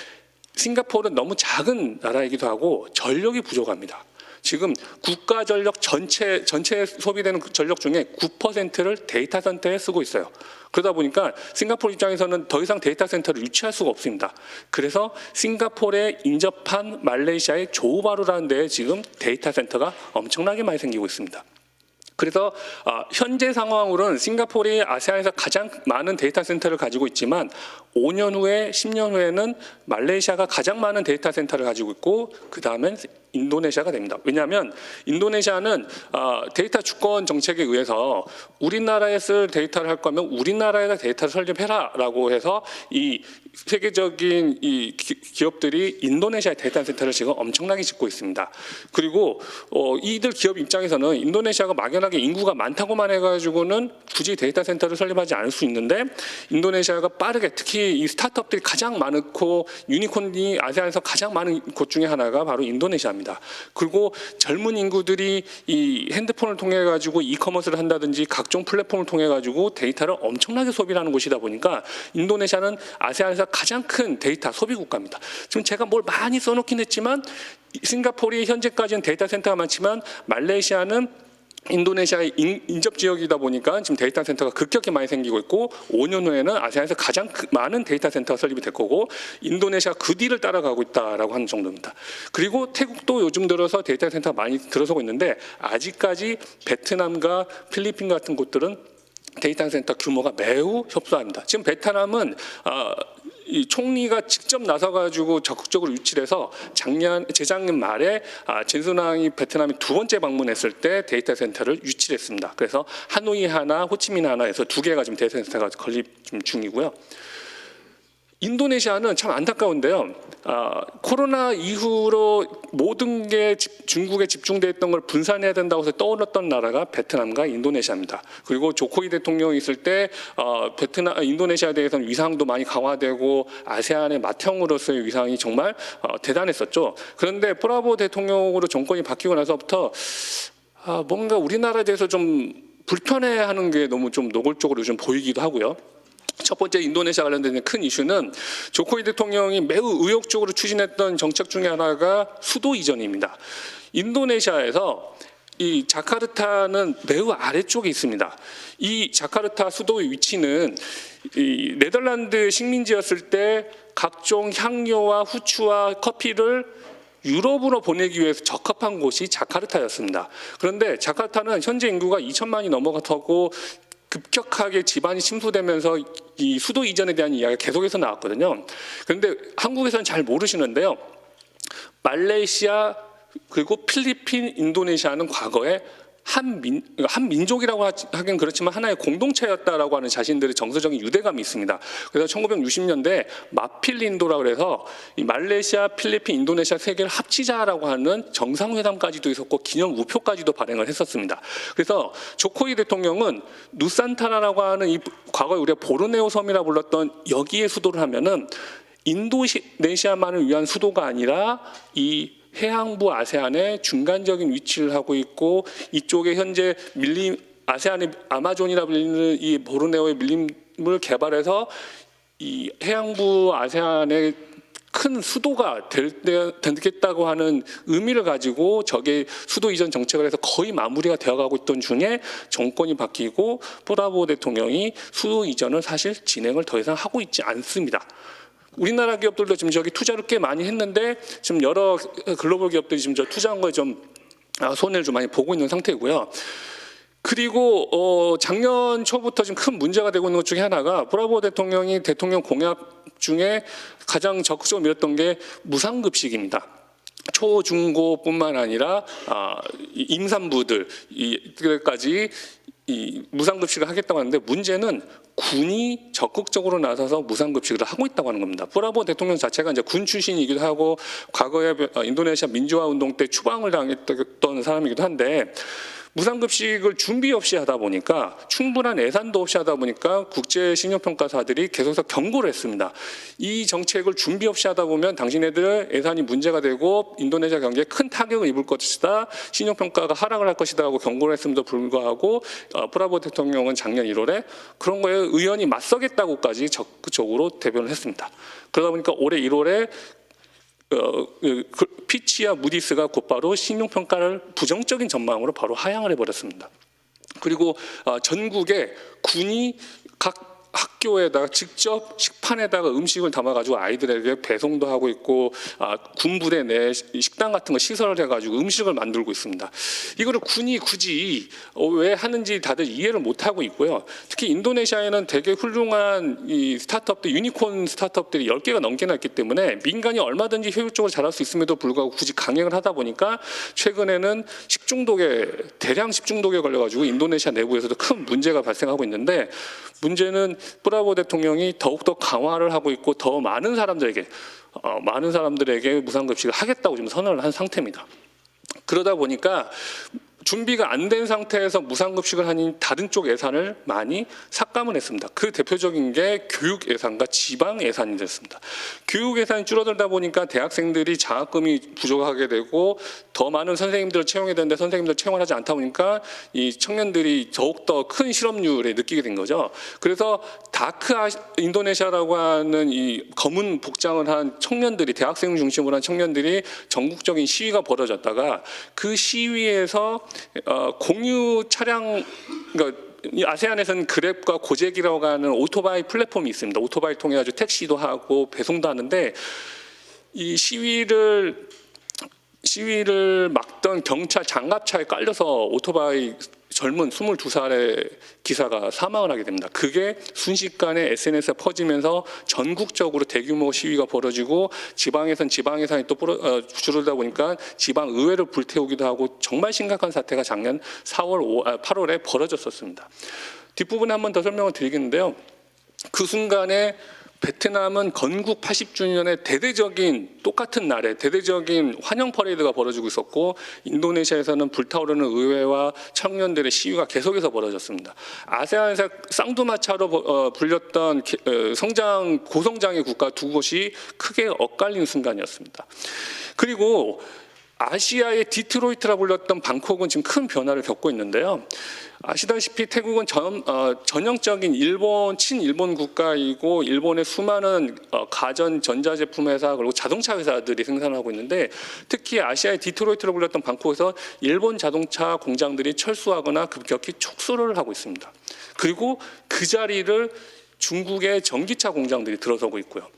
싱가포르는 너무 작은 나라이기도 하고 전력이 부족합니다. 지금 국가 전력 전체 소비되는 전력 중에 9%를 데이터 센터에 쓰고 있어요. 그러다 보니까 싱가포르 입장에서는 더 이상 데이터 센터를 유치할 수가 없습니다. 그래서 싱가포르에 인접한 말레이시아의 조호바루라는 데에 지금 데이터 센터가 엄청나게 많이 생기고 있습니다. 그래서 현재 상황으로는 싱가포르이 아세안에서 가장 많은 데이터 센터를 가지고 있지만 5년 후에 10년 후에는 말레이시아가 가장 많은 데이터 센터를 가지고 있고 그 다음엔 인도네시아가 됩니다. 왜냐하면 인도네시아는 데이터 주권 정책에 의해서 우리나라에 쓸 데이터를 할 거면 우리나라에다 데이터를 설립해라라고 해서 이 세계적인 이 기업들이 인도네시아 데이터 센터를 지금 엄청나게 짓고 있습니다. 그리고 이들 기업 입장에서는 인도네시아가 막연하게 인구가 많다고만 해가지고는 굳이 데이터 센터를 설립하지 않을 수 있는데 인도네시아가 빠르게 특히 이 스타트업들이 가장 많고 유니콘이 아세안에서 가장 많은 곳 중에 하나가 바로 인도네시아입니다. 그리고 젊은 인구들이 이 핸드폰을 통해 가지고 이커머스를 한다든지 각종 플랫폼을 통해 가지고 데이터를 엄청나게 소비를 하는 곳이다 보니까 인도네시아는 아세안에서 가장 큰 데이터 소비 국가입니다. 지금 제가 뭘 많이 써놓긴 했지만 싱가포르이 현재까지는 데이터 센터가 많지만 말레이시아는 인도네시아의 인접 지역이다 보니까 지금 데이터 센터가 급격히 많이 생기고 있고 5년 후에는 아세안에서 가장 많은 데이터 센터가 설립이 될 거고 인도네시아 그 뒤를 따라가고 있다라고 하는 정도입니다. 그리고 태국도 요즘 들어서 데이터 센터가 많이 들어서고 있는데 아직까지 베트남과 필리핀 같은 곳들은 데이터 센터 규모가 매우 협소합니다. 지금 베트남은 이 총리가 직접 나서가지고 적극적으로 유치를 해서 재작년 말에 진수낭이 베트남에 두 번째 방문했을 때 데이터 센터를 유치를 했습니다. 그래서 하노이 하나, 호치민 하나에서 두 개가 지금 데이터 센터가 건립 중이고요. 인도네시아는 참 안타까운데요. 코로나 이후로 모든 게 중국에 집중되어 있던 걸 분산해야 된다고 해서 떠올랐던 나라가 베트남과 인도네시아입니다. 그리고 조코이 대통령이 있을 때 인도네시아에 대해서는 위상도 많이 강화되고 아세안의 맏형으로서의 위상이 정말 대단했었죠. 그런데 프라보 대통령으로 정권이 바뀌고 나서부터 뭔가 우리나라에 대해서 좀 불편해하는 게 너무 좀 노골적으로 좀 보이기도 하고요. 첫 번째 인도네시아 관련된 큰 이슈는 조코이 대통령이 매우 의욕적으로 추진했던 정책 중에 하나가 수도 이전입니다. 인도네시아에서 이 자카르타는 매우 아래쪽에 있습니다. 이 자카르타 수도의 위치는 이 네덜란드 식민지였을 때 각종 향료와 후추와 커피를 유럽으로 보내기 위해서 적합한 곳이 자카르타였습니다. 그런데 자카르타는 현재 인구가 2천만이 넘어가고 급격하게 지반이 침수되면서 이 수도 이전에 대한 이야기가 계속해서 나왔거든요. 그런데 한국에서는 잘 모르시는데요. 말레이시아 그리고 필리핀, 인도네시아는 과거에 한 민족이라고 하긴 그렇지만 하나의 공동체였다라고 하는 자신들의 정서적인 유대감이 있습니다. 그래서 1960년대 마필린도라고 해서 이 말레이시아, 필리핀, 인도네시아 세 개를 합치자라고 하는 정상회담까지도 있었고 기념 우표까지도 발행을 했었습니다. 그래서 조코이 대통령은 누산타나라고 하는 이 과거에 우리가 보르네오 섬이라 불렀던 여기에 수도를 하면은 인도네시아만을 위한 수도가 아니라 이 해양부 아세안의 중간적인 위치를 하고 있고 이쪽에 현재 아세안의 아마존이라 불리는 이 보르네오의 밀림을 개발해서 이 해양부 아세안의 큰 수도가 되겠다고 하는 의미를 가지고 저게 수도 이전 정책을 해서 거의 마무리가 되어가고 있던 중에 정권이 바뀌고 브라보 대통령이 수도 이전을 사실 진행을 더 이상 하고 있지 않습니다. 우리나라 기업들도 지금 저기 투자를 꽤 많이 했는데 지금 여러 글로벌 기업들이 지금 저 투자한 거에 좀 손해를 좀 많이 보고 있는 상태고요. 그리고 작년 초부터 지금 큰 문제가 되고 있는 것 중에 하나가 브라보 대통령이 대통령 공약 중에 가장 적극적으로 밀었던 게 무상급식입니다. 초, 중고뿐만 아니라 임산부들까지 이 무상급식을 하겠다고 하는데 문제는 군이 적극적으로 나서서 무상급식을 하고 있다고 하는 겁니다. 브라보 대통령 자체가 이제 군 출신이기도 하고 과거에 인도네시아 민주화 운동 때 추방을 당했던 사람이기도 한데 무상급식을 준비 없이 하다 보니까 충분한 예산도 없이 하다 보니까 국제신용평가사들이 계속해서 경고를 했습니다. 이 정책을 준비 없이 하다 보면 당신네들 예산이 문제가 되고 인도네시아 경제에 큰 타격을 입을 것이다. 신용평가가 하락을 할 것이다 하고 경고를 했음에도 불구하고 브라보 대통령은 작년 1월에 그런 거에 의연히 맞서겠다고까지 적극적으로 대변을 했습니다. 그러다 보니까 올해 1월에 피치와 무디스가 곧바로 신용평가를 부정적인 전망으로 바로 하향을 해버렸습니다. 그리고 전국에 군이 각 학교에다가 직접 식판에다가 음식을 담아가지고 아이들에게 배송도 하고 있고 군부대 내 식당 같은 거 시설을 해가지고 음식을 만들고 있습니다. 이거를 군이 굳이 왜 하는지 다들 이해를 못하고 있고요. 특히 인도네시아에는 되게 훌륭한 이 스타트업들, 유니콘 스타트업들이 10개가 넘게나 있기 때문에 민간이 얼마든지 효율적으로 잘할 수 있음에도 불구하고 굳이 강행을 하다 보니까 최근에는 대량 식중독에 걸려가지고 인도네시아 내부에서도 큰 문제가 발생하고 있는데 문제는 브라보 대통령이 더욱더 강화를 하고 있고 더 많은 사람들에게 무상급식을 하겠다고 지금 선언을 한 상태입니다. 그러다 보니까 준비가 안 된 상태에서 무상급식을 하니 다른 쪽 예산을 많이 삭감을 했습니다. 그 대표적인 게 교육 예산과 지방 예산이 됐습니다. 교육 예산이 줄어들다 보니까 대학생들이 장학금이 부족하게 되고 더 많은 선생님들을 채용해야 되는데 선생님들 채용을 하지 않다 보니까 이 청년들이 더욱더 큰 실업률에 느끼게 된 거죠. 그래서 인도네시아라고 하는 이 검은 복장을 한 청년들이 대학생 중심으로 한 청년들이 전국적인 시위가 벌어졌다가 그 시위에서 공유 차량, 그러니까 아세안에서는 그랩과 고잭이라고 하는 오토바이 플랫폼이 있습니다. 오토바이 통해 가지고 택시도 하고 배송도 하는데 이 시위를 막던 경찰 장갑차에 깔려서 오토바이 젊은 22살의 기사가 사망을 하게 됩니다. 그게 순식간에 SNS에 퍼지면서 전국적으로 대규모 시위가 벌어지고 지방 예산이 또 줄어들다 보니까 지방 의회를 불태우기도 하고 정말 심각한 사태가 작년 8월에 벌어졌었습니다. 뒷부분에 한 번 더 설명을 드리겠는데요. 그 순간에 베트남은 건국 80주년의 똑같은 날에 대대적인 환영 퍼레이드가 벌어지고 있었고 인도네시아에서는 불타오르는 의회와 청년들의 시위가 계속해서 벌어졌습니다. 아세안에서 쌍두마차로 불렸던 고성장의 국가 두 곳이 크게 엇갈린 순간이었습니다. 그리고 아시아의 디트로이트라 불렸던 방콕은 지금 큰 변화를 겪고 있는데요. 아시다시피 태국은 전형적인 친일본 국가이고 일본의 수많은 가전 전자제품 회사 그리고 자동차 회사들이 생산하고 있는데 특히 아시아의 디트로이트로 불렸던 방콕에서 일본 자동차 공장들이 철수하거나 급격히 축소를 하고 있습니다. 그리고 그 자리를 중국의 전기차 공장들이 들어서고 있고요.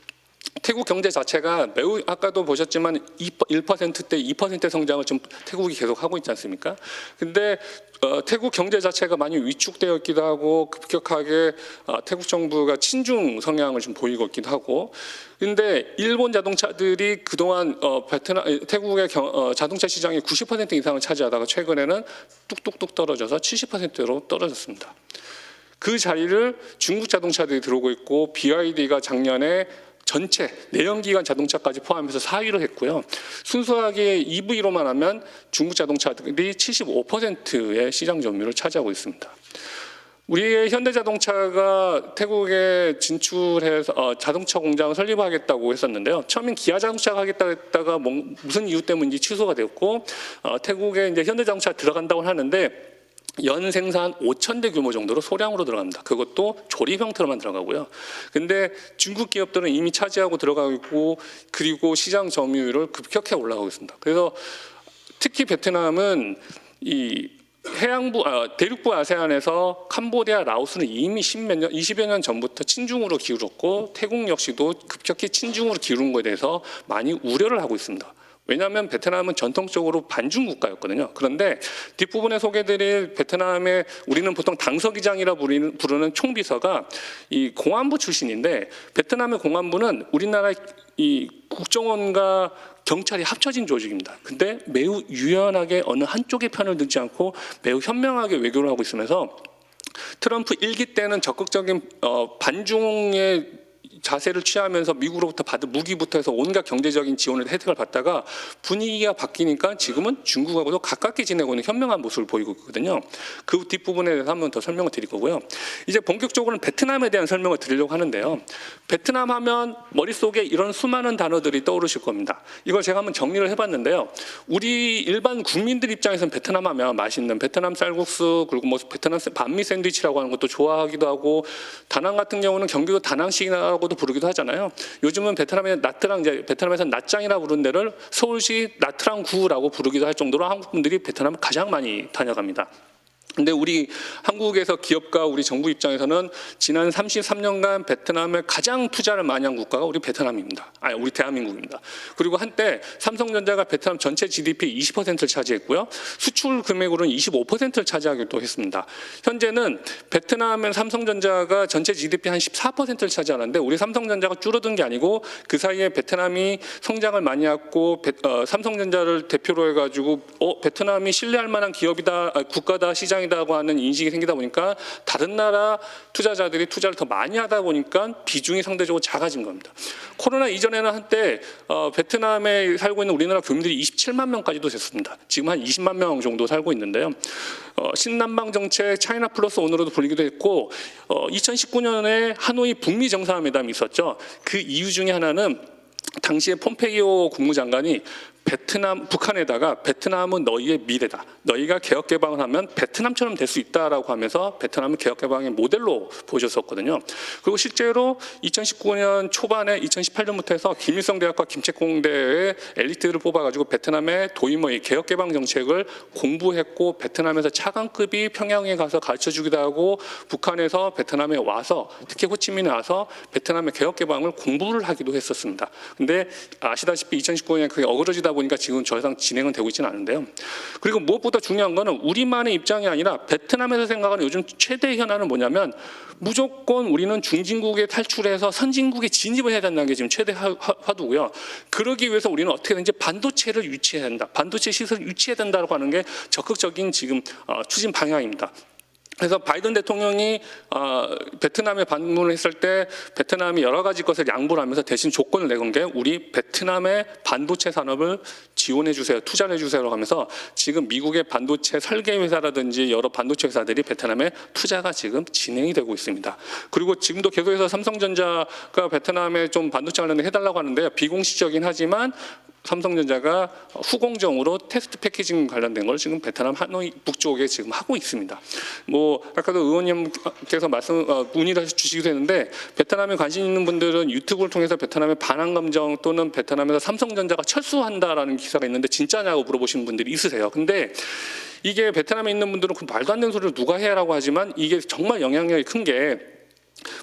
태국 경제 자체가 매우 아까도 보셨지만 1%대 2% 성장을 좀 태국이 계속 하고 있지 않습니까? 근데 태국 경제 자체가 많이 위축되어 있기도 하고 급격하게 태국 정부가 친중 성향을 좀 보이고 있기도 하고 근데 일본 자동차들이 그동안 태국의 자동차 시장의 90% 이상을 차지하다가 최근에는 뚝뚝뚝 떨어져서 70%로 떨어졌습니다. 그 자리를 중국 자동차들이 들어오고 있고 BYD가 작년에 전체 내연기관 자동차까지 포함해서 4위를 했고요. 순수하게 EV로만 하면 중국 자동차들이 75%의 시장 점유율을 차지하고 있습니다. 우리의 현대자동차가 태국에 진출해서 자동차 공장을 설립하겠다고 했었는데요. 처음엔 기아자동차가 하겠다고 했다가 무슨 이유 때문인지 취소가 되었고 태국에 이제 현대자동차 들어간다고 하는데 연 생산 5,000대 규모 정도로 소량으로 들어갑니다. 그것도 조립 형태로만 들어가고요. 근데 중국 기업들은 이미 차지하고 들어가고 있고 그리고 시장 점유율을 급격히 올라가고 있습니다. 그래서 특히 베트남은 이 대륙부 아세안에서 캄보디아, 라오스는 이미 20여 년 전부터 친중으로 기울었고 태국 역시도 급격히 친중으로 기울은 것에 대해서 많이 우려를 하고 있습니다. 왜냐하면 베트남은 전통적으로 반중 국가였거든요. 그런데 뒷부분에 소개드릴 베트남의 우리는 보통 당서기장이라 부르는 총비서가 이 공안부 출신인데 베트남의 공안부는 우리나라 이 국정원과 경찰이 합쳐진 조직입니다. 근데 매우 유연하게 어느 한쪽의 편을 들지 않고 매우 현명하게 외교를 하고 있으면서 트럼프 1기 때는 적극적인 반중의 자세를 취하면서 미국으로부터 받은 무기부터 해서 온갖 경제적인 지원을 혜택을 받다가 분위기가 바뀌니까 지금은 중국하고도 가깝게 지내고 있는 현명한 모습을 보이고 있거든요. 그 뒷부분에 대해서 한번 더 설명을 드릴 거고요. 이제 본격적으로는 베트남에 대한 설명을 드리려고 하는데요. 베트남 하면 머릿속에 이런 수많은 단어들이 떠오르실 겁니다. 이걸 제가 한번 정리를 해봤는데요. 우리 일반 국민들 입장에서는 베트남 하면 맛있는 베트남 쌀국수 그리고 뭐 베트남 반미 샌드위치라고 하는 것도 좋아하기도 하고 다낭 같은 경우는 경기도 다낭시라고 부르기도 하잖아요. 요즘은 베트남의 나트랑 이제 베트남에서 나짱이라 부르는 데를 서울시 나트랑구라고 부르기도 할 정도로 한국 분들이 베트남을 가장 많이 다녀갑니다. 근데 우리 한국에서 기업가 우리 정부 입장에서는 지난 33년간 베트남에 가장 투자를 많이 한 국가가 우리 베트남입니다. 우리 대한민국입니다. 그리고 한때 삼성전자가 베트남 전체 GDP 20%를 차지했고요. 수출 금액으로는 25%를 차지하기도 했습니다. 현재는 베트남은 삼성전자가 전체 GDP 한 14%를 차지하는데 우리 삼성전자가 줄어든 게 아니고 그 사이에 베트남이 성장을 많이 했고 삼성전자를 대표로 해가지고 베트남이 신뢰할 만한 기업이다, 국가다, 시장이다 고 하는 인식이 생기다 보니까 다른 나라 투자자들이 투자를 더 많이 하다 보니까 비중이 상대적으로 작아진 겁니다. 코로나 이전에는 한때 베트남에 살고 있는 우리나라 교민들이 27만 명까지도 됐습니다. 지금 한 20만 명 정도 살고 있는데요. 신남방 정책 차이나 플러스 원으로도 불리기도 했고 2019년에 하노이 북미 정상회담이 있었죠. 그 이유 중에 하나는 당시에 폼페이오 국무장관이 북한에다가 베트남은 너희의 미래다. 너희가 개혁개방을 하면 베트남처럼 될 수 있다라고 하면서 베트남을 개혁개방의 모델로 보여줬었거든요. 그리고 실제로 2019년 초반에 2018년부터 해서 김일성 대학과 김책공 대의 엘리트를 뽑아가지고 베트남의 도이머의 개혁개방 정책을 공부했고 베트남에서 차관급이 평양에 가서 가르쳐주기도 하고 북한에서 베트남에 와서 특히 호치민에 와서 베트남의 개혁개방을 공부를 하기도 했었습니다. 근데 아시다시피 2019년에 그게 어그러지다 보니까 지금 더 이상 진행은 되고 있지는 않은데요. 그리고 무엇보다 중요한 거는 우리만의 입장이 아니라 베트남에서 생각하는 요즘 최대 현안은 뭐냐면 무조건 우리는 중진국에 탈출해서 선진국에 진입을 해야 된다는 게 지금 최대 화두고요. 그러기 위해서 우리는 어떻게든지 반도체를 유치해야 된다. 반도체 시설을 유치해야 된다고 하는 게 적극적인 지금 추진 방향입니다. 그래서 바이든 대통령이 베트남에 방문을 했을 때 베트남이 여러 가지 것을 양보를 하면서 대신 조건을 내건 게 우리 베트남의 반도체 산업을 지원해 주세요, 투자를 해 주세요라고 하면서 지금 미국의 반도체 설계 회사라든지 여러 반도체 회사들이 베트남에 투자가 지금 진행이 되고 있습니다. 그리고 지금도 계속해서 삼성전자가 베트남에 좀 반도체 관련해 해달라고 하는데요. 비공식적이긴 하지만 삼성전자가 후공정으로 테스트 패키징 관련된 걸 지금 베트남 하노이 북쪽에 지금 하고 있습니다. 뭐 아까도 의원님께서 문의를 주시기도 했는데 베트남에 관심 있는 분들은 유튜브를 통해서 베트남의 반환 감정 또는 베트남에서 삼성전자가 철수한다라는 기사가 있는데 진짜냐고 물어보시는 분들이 있으세요. 근데 이게 베트남에 있는 분들은 그 말도 안 되는 소리를 누가 해라고 하지만 이게 정말 영향력이 큰 게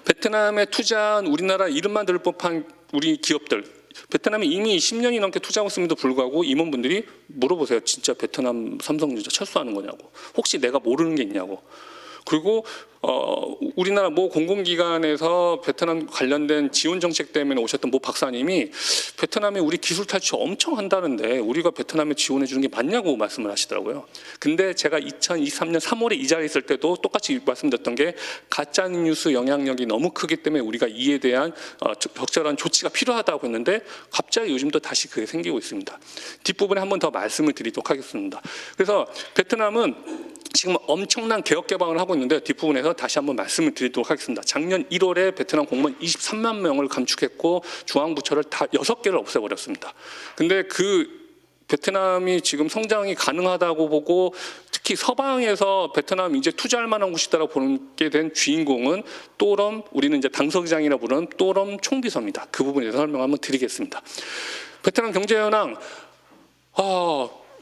베트남에 투자한 우리나라 이름만 들을 법한 우리 기업들 베트남에 이미 10년이 넘게 투자하고 있음에도 불구하고 임원분들이 물어보세요. 진짜 베트남 삼성전자 철수하는 거냐고. 혹시 내가 모르는 게 있냐고. 그리고 우리나라 모 공공기관에서 베트남 관련된 지원 정책 때문에 오셨던 모 박사님이 베트남에 우리 기술 탈취 엄청 한다는데 우리가 베트남에 지원해 주는 게 맞냐고 말씀을 하시더라고요. 근데 제가 2023년 3월에 이 자리에 있을 때도 똑같이 말씀드렸던 게 가짜뉴스 영향력이 너무 크기 때문에 우리가 이에 대한 적절한 조치가 필요하다고 했는데 갑자기 요즘 또 다시 그게 생기고 있습니다. 뒷부분에 한 번 더 말씀을 드리도록 하겠습니다. 그래서 베트남은 지금 엄청난 개혁 개방을 하고 있는데 뒷부분에서 다시 한번 말씀을 드리도록 하겠습니다. 작년 1월에 베트남 공무원 23만 명을 감축했고 중앙부처를 다 6개를 없애버렸습니다. 근데 그 베트남이 지금 성장이 가능하다고 보고 특히 서방에서 베트남 이제 투자할 만한 곳이다라고 보게 된 주인공은 또럼, 우리는 이제 당서기장이라 부르는 또럼 총비서입니다. 그 부분에 대해서 설명 한번 드리겠습니다. 베트남 경제 현황,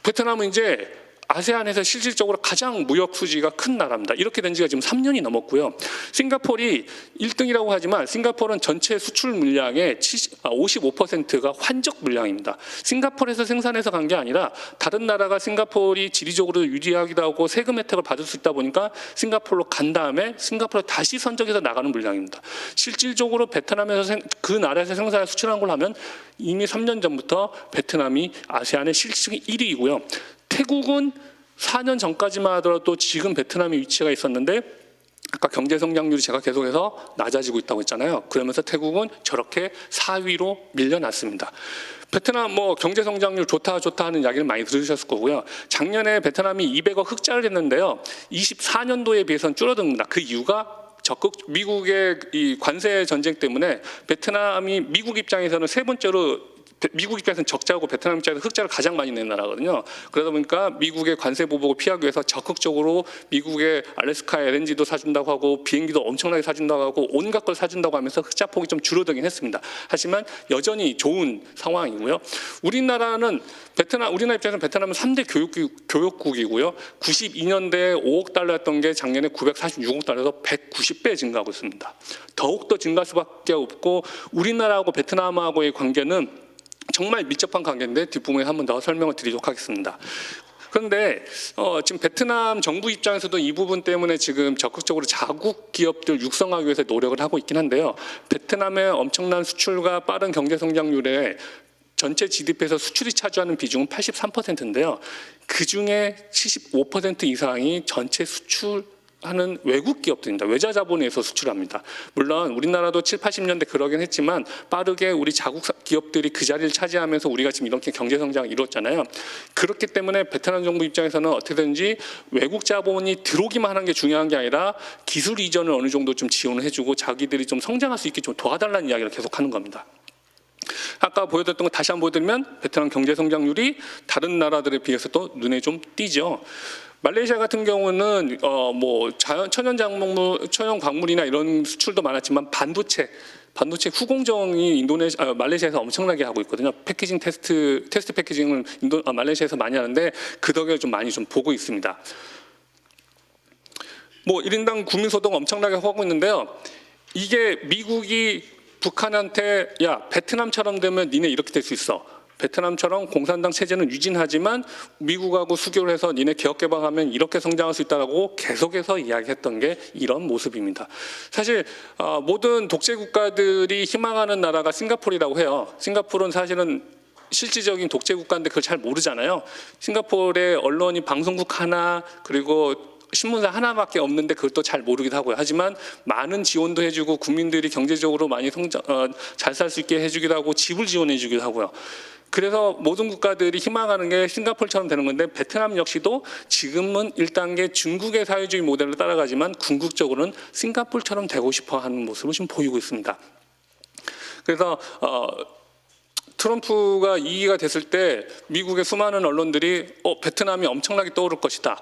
베트남은 이제 아세안에서 실질적으로 가장 무역 수지가 큰 나라입니다. 이렇게 된 지가 지금 3년이 넘었고요. 싱가포르이 1등이라고 하지만 싱가포르는 전체 수출 물량의 55%가 환적 물량입니다. 싱가포르에서 생산해서 간 게 아니라 다른 나라가 싱가포르이 지리적으로 유리하기도 하고 세금 혜택을 받을 수 있다 보니까 싱가포르로 간 다음에 싱가포르에 다시 선적해서 나가는 물량입니다. 실질적으로 베트남에서 그 나라에서 생산해 수출한 걸 하면 이미 3년 전부터 베트남이 아세안의 실질 1위이고요. 태국은 4년 전까지만 하더라도 지금 베트남의 위치가 있었는데 아까 경제 성장률이 제가 계속해서 낮아지고 있다고 했잖아요. 그러면서 태국은 저렇게 4위로 밀려났습니다. 베트남 뭐 경제 성장률 좋다 하는 이야기를 많이 들으셨을 거고요. 작년에 베트남이 200억 흑자를 했는데요. 24년도에 비해서는 줄어듭니다. 그 이유가 미국의 이 관세 전쟁 때문에 베트남이 미국 입장에서는 세 번째로 미국 입장에서는 적자고 베트남 입장에서 흑자를 가장 많이 낸 나라거든요. 그러다 보니까 미국의 관세 보복을 피하기 위해서 적극적으로 미국의 알래스카 LNG도 사준다고 하고 비행기도 엄청나게 사준다고 하고 온갖 걸 사준다고 하면서 흑자 폭이 좀 줄어들긴 했습니다. 하지만 여전히 좋은 상황이고요. 우리나라 입장에서는 베트남은 3대 교역국이고요. 92년대에 5억 달러였던 게 작년에 946억 달러에서 190배 증가하고 있습니다. 더욱더 증가할 수밖에 없고 우리나라하고 베트남하고의 관계는 정말 밀접한 관계인데 뒷부분에 한 번 더 설명을 드리도록 하겠습니다. 그런데 지금 베트남 정부 입장에서도 이 부분 때문에 지금 적극적으로 자국 기업들 육성하기 위해서 노력을 하고 있긴 한데요. 베트남의 엄청난 수출과 빠른 경제 성장률에 전체 GDP에서 수출이 차지하는 비중은 83%인데요. 그중에 75% 이상이 전체 수출하는 외국 기업들입니다. 외자 자본에서 수출합니다. 물론 우리나라도 7, 80년대 그러긴 했지만 빠르게 우리 자국 기업들이 그 자리를 차지하면서 우리가 지금 이렇게 경제 성장을 이뤘잖아요. 그렇기 때문에 베트남 정부 입장에서는 어떻게든지 외국 자본이 들어오기만 하는 게 중요한 게 아니라 기술 이전을 어느 정도 좀 지원을 해주고 자기들이 좀 성장할 수 있게 좀 도와달라는 이야기를 계속하는 겁니다. 아까 보여드렸던 거 다시 한번 보여드리면 베트남 경제 성장률이 다른 나라들에 비해서도 눈에 좀 띄죠. 말레이시아 같은 경우는 천연 광물이나 이런 수출도 많았지만 반도체 후공정이 말레이시아에서 엄청나게 하고 있거든요. 패키징 테스트 패키징을 말레이시아에서 많이 하는데 그 덕에 좀 많이 좀 보고 있습니다. 1인당 국민소득 엄청나게 하고 있는데요. 이게 미국이 북한한테 야 베트남처럼 되면 니네 이렇게 될 수 있어. 베트남처럼 공산당 체제는 유진하지만 미국하고 수교를 해서 니네 개혁개방하면 이렇게 성장할 수 있다라고 계속해서 이야기했던 게 이런 모습입니다. 사실 모든 독재 국가들이 희망하는 나라가 싱가포르라고 해요. 싱가포르는 사실은 실질적인 독재 국가인데 그걸 잘 모르잖아요. 싱가포르의 언론이 방송국 하나 그리고 신문사 하나밖에 없는데 그것도 잘 모르기도 하고요. 하지만 많은 지원도 해주고 국민들이 경제적으로 많이 잘 살 수 있게 해주기도 하고 집을 지원해 주기도 하고요. 그래서 모든 국가들이 희망하는 게 싱가포르처럼 되는 건데 베트남 역시도 지금은 1단계 중국의 사회주의 모델을 따라가지만 궁극적으로는 싱가포르처럼 되고 싶어 하는 모습을 좀 보이고 있습니다. 그래서 트럼프가 2기가 됐을 때 미국의 수많은 언론들이 베트남이 엄청나게 떠오를 것이다.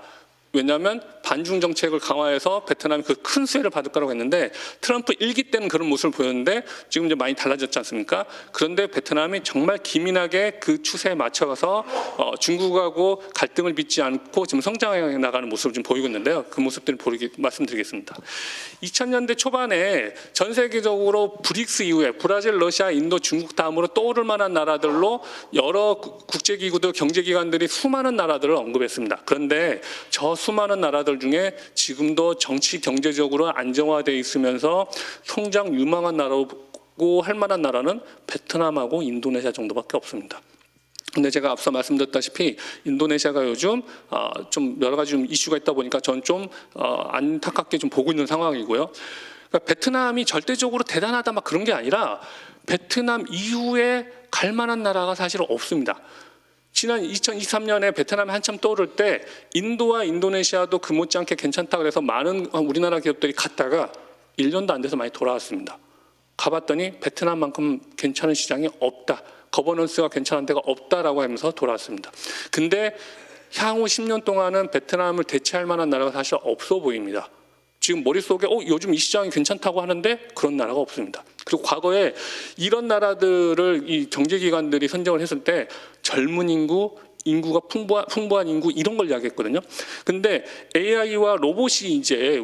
왜냐하면 반중 정책을 강화해서 베트남이 그 큰 수혜를 받을 거라고 했는데 트럼프 1기 때는 그런 모습을 보였는데 지금 이제 많이 달라졌지 않습니까? 그런데 베트남이 정말 기민하게 그 추세에 맞춰서 중국하고 갈등을 빚지 않고 지금 성장해 나가는 모습을 좀 보이고 있는데요. 그 모습들을 말씀드리겠습니다. 2000년대 초반에 전 세계적으로 브릭스 이후에 브라질, 러시아, 인도, 중국 다음으로 떠오를 만한 나라들로 여러 국제기구들, 경제기관들이 수많은 나라들을 언급했습니다. 그런데 저 수많은 나라들 중에 지금도 정치 경제적으로 안정화되어 있으면서 성장 유망한 나라고 할 만한 나라는 베트남하고 인도네시아 정도밖에 없습니다. 근데 제가 앞서 말씀드렸다시피 인도네시아가 요즘 좀 여러 가지 좀 이슈가 있다 보니까 전 좀 안타깝게 좀 보고 있는 상황이고요. 그러니까 베트남이 절대적으로 대단하다 막 그런 게 아니라 베트남 이후에 갈 만한 나라가 사실 없습니다. 지난 2023년에 베트남이 한참 떠오를 때 인도와 인도네시아도 그 못지않게 괜찮다 그래서 많은 우리나라 기업들이 갔다가 1년도 안 돼서 많이 돌아왔습니다. 가봤더니 베트남만큼 괜찮은 시장이 없다. 거버넌스가 괜찮은 데가 없다라고 하면서 돌아왔습니다. 근데 향후 10년 동안은 베트남을 대체할 만한 나라가 사실 없어 보입니다. 지금 머릿속에 요즘 이 시장이 괜찮다고 하는데 그런 나라가 없습니다. 그리고 과거에 이런 나라들을 이 경제기관들이 선정을 했을 때 젊은 인구, 인구가 풍부한 인구 이런 걸 이야기했거든요. 근데 AI와 로봇이 이제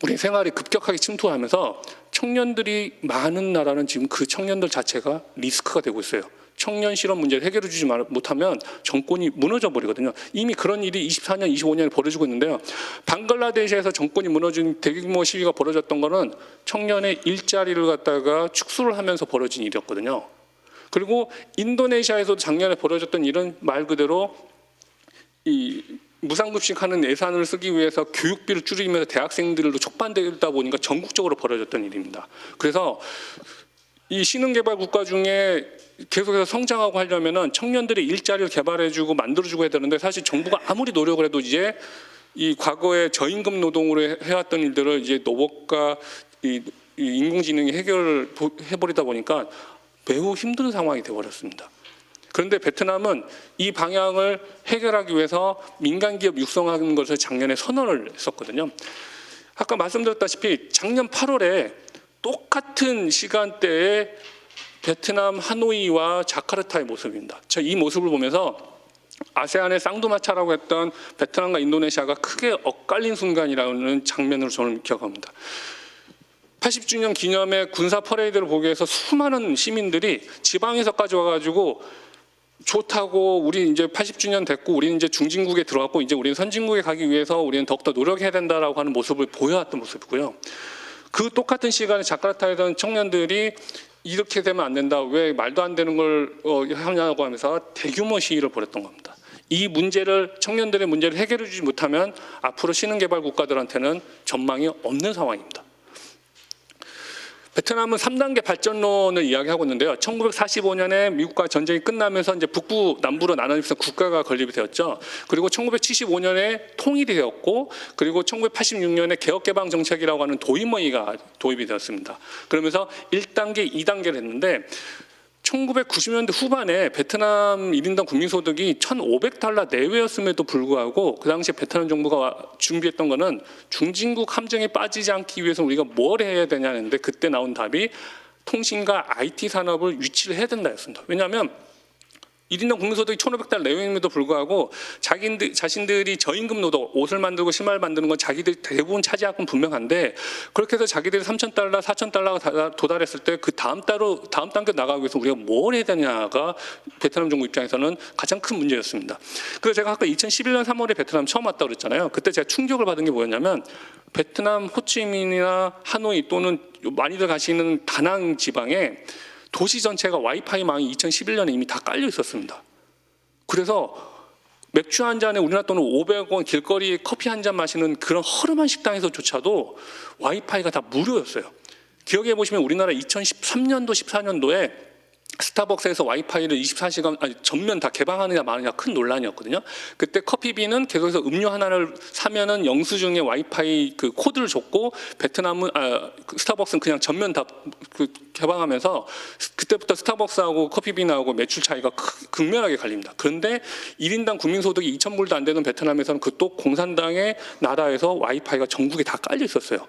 우리 생활에 급격하게 침투하면서 청년들이 많은 나라는 지금 그 청년들 자체가 리스크가 되고 있어요. 청년 실업 문제를 해결해 주지 못하면 정권이 무너져 버리거든요. 이미 그런 일이 24년, 25년에 벌어지고 있는데요. 방글라데시에서 정권이 무너진 대규모 시위가 벌어졌던 거는 청년의 일자리를 갖다가 축소를 하면서 벌어진 일이었거든요. 그리고 인도네시아에서도 작년에 벌어졌던 일은 말 그대로 이 무상급식 하는 예산을 쓰기 위해서 교육비를 줄이면서 대학생들로 촉발되다 보니까 전국적으로 벌어졌던 일입니다. 그래서 이 신흥개발 국가 중에 계속해서 성장하고 하려면은 청년들이 일자리를 개발해주고 만들어주고 해야 되는데 사실 정부가 아무리 노력을 해도 이제 이 과거에 저임금 노동으로 해왔던 일들을 이제 로봇과 이 인공지능이 해결을 해버리다 보니까 매우 힘든 상황이 되어버렸습니다. 그런데 베트남은 이 방향을 해결하기 위해서 민간기업 육성하는 것을 작년에 선언을 했었거든요. 아까 말씀드렸다시피 작년 8월에 똑같은 시간대에 베트남 하노이와 자카르타의 모습입니다. 이 모습을 보면서 아세안의 쌍두마차라고 했던 베트남과 인도네시아가 크게 엇갈린 순간이라는 장면으로 저는 기억합니다. 80주년 기념의 군사 퍼레이드를 보기 위해서 수많은 시민들이 지방에서까지 와가지고 좋다고 우리 이제 80주년 됐고 우리는 이제 중진국에 들어갔고 이제 우리는 선진국에 가기 위해서 우리는 더욱더 노력해야 된다라고 하는 모습을 보여왔던 모습이고요. 그 똑같은 시간에 자카르타에서 청년들이 이렇게 되면 안 된다. 왜 말도 안 되는 걸 하냐고 하면서 대규모 시위를 벌였던 겁니다. 이 문제를 청년들의 문제를 해결해 주지 못하면 앞으로 신흥개발 국가들한테는 전망이 없는 상황입니다. 베트남은 3단계 발전론을 이야기하고 있는데요. 1945년에 미국과 전쟁이 끝나면서 이제 북부, 남부로 나눠지면서 국가가 건립이 되었죠. 그리고 1975년에 통일이 되었고, 그리고 1986년에 개혁개방 정책이라고 하는 도입머니가 도입이 되었습니다. 그러면서 1단계, 2단계를 했는데 1990년대 후반에 베트남 1인당 국민소득이 $1,500 내외였음에도 불구하고 그 당시에 베트남 정부가 준비했던 거는 중진국 함정에 빠지지 않기 위해서 우리가 뭘 해야 되냐는데 그때 나온 답이 통신과 IT 산업을 유치를 해야 된다였습니다. 왜냐하면 1인당 국민소득이 $1,500 내외임에도 불구하고 자신들이 저임금 노동, 옷을 만들고 신발 만드는 건 자기들이 대부분 차지할 건 분명한데 그렇게 해서 자기들이 $3,000, $4,000가 도달했을 때 그 다음 단계 나가기 위해서 우리가 뭘 해야 되냐가 베트남 정부 입장에서는 가장 큰 문제였습니다. 그래서 제가 아까 2011년 3월에 베트남 처음 왔다고 그랬잖아요. 그때 제가 충격을 받은 게 뭐였냐면 베트남 호치민이나 하노이 또는 많이들 가시는 다낭 지방에 도시 전체가 와이파이망이 2011년에 이미 다 깔려 있었습니다. 그래서 맥주 한 잔에 우리나라 돈은 500원 길거리에 커피 한 잔 마시는 그런 허름한 식당에서조차도 와이파이가 다 무료였어요. 기억해 보시면 우리나라 2013년도 14년도에 스타벅스에서 와이파이를 24시간 전면 다 개방하느냐 마느냐 큰 논란이었거든요. 그때 커피비는 계속해서 음료 하나를 사면은 영수증에 와이파이 그 코드를 줬고 베트남은 스타벅스는 그냥 전면 다 개방하면서 그때부터 스타벅스하고 커피비나하고 매출 차이가 극명하게 갈립니다. 그런데 1인당 국민소득이 2,000불도 안 되는 베트남에서는 그것도 공산당의 나라에서 와이파이가 전국에 다 깔려 있었어요.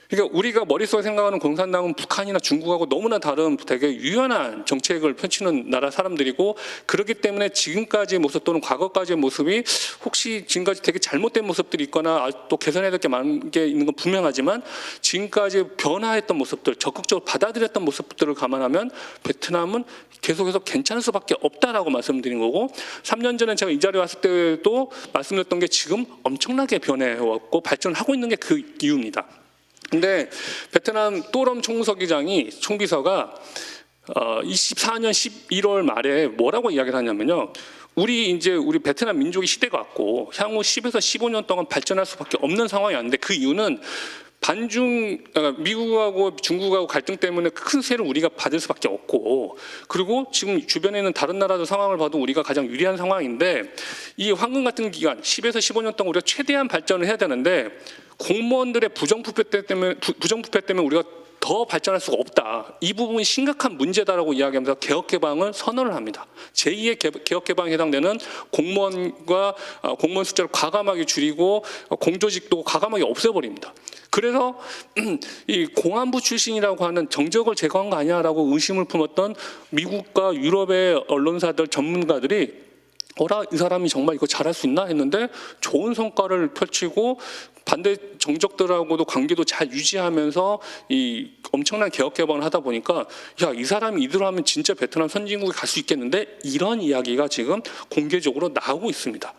그러니까 우리가 머릿속에 생각하는 공산당은 북한이나 중국하고 너무나 다른 되게 유연한 정책을 펼치는 나라 사람들이고 그렇기 때문에 지금까지의 모습 또는 과거까지의 모습이 혹시 지금까지 되게 잘못된 모습들이 있거나 또 개선해야 될 게 많은 게 있는 건 분명하지만 지금까지 변화했던 모습들, 적극적으로 받아들였던 모습들을 감안하면 베트남은 계속해서 괜찮을 수밖에 없다라고 말씀드린 거고 3년 전에 제가 이 자리에 왔을 때도 말씀드렸던 게 지금 엄청나게 변해왔고 발전하고 있는 게 그 이유입니다. 근데 베트남 또럼 총비서가 24년 11월 말에 뭐라고 이야기를 하냐면요. 우리 베트남 민족이 시대가 왔고 향후 10에서 15년 동안 발전할 수밖에 없는 상황이 왔는데 그 이유는 미국하고 중국하고 갈등 때문에 큰 수혜를 우리가 받을 수밖에 없고, 그리고 지금 주변에 있는 다른 나라들 상황을 봐도 우리가 가장 유리한 상황인데, 이 황금 같은 기간 10에서 15년 동안 우리가 최대한 발전을 해야 되는데 공무원들의 부정부패 때문에 우리가 더 발전할 수가 없다. 이 부분이 심각한 문제다라고 이야기하면서 개혁개방을 선언을 합니다. 제2의 개혁개방에 해당되는 공무원 숫자를 과감하게 줄이고 공조직도 과감하게 없애버립니다. 그래서 이 공안부 출신이라고 하는 정적을 제거한 거 아니야라고 의심을 품었던 미국과 유럽의 언론사들, 전문가들이 이 사람이 정말 이거 잘할 수 있나 했는데 좋은 성과를 펼치고 반대 정적들하고도 관계도 잘 유지하면서 이 엄청난 개혁 개방을 하다 보니까 이 사람이 이대로 하면 진짜 베트남 선진국에 갈 수 있겠는데, 이런 이야기가 지금 공개적으로 나오고 있습니다.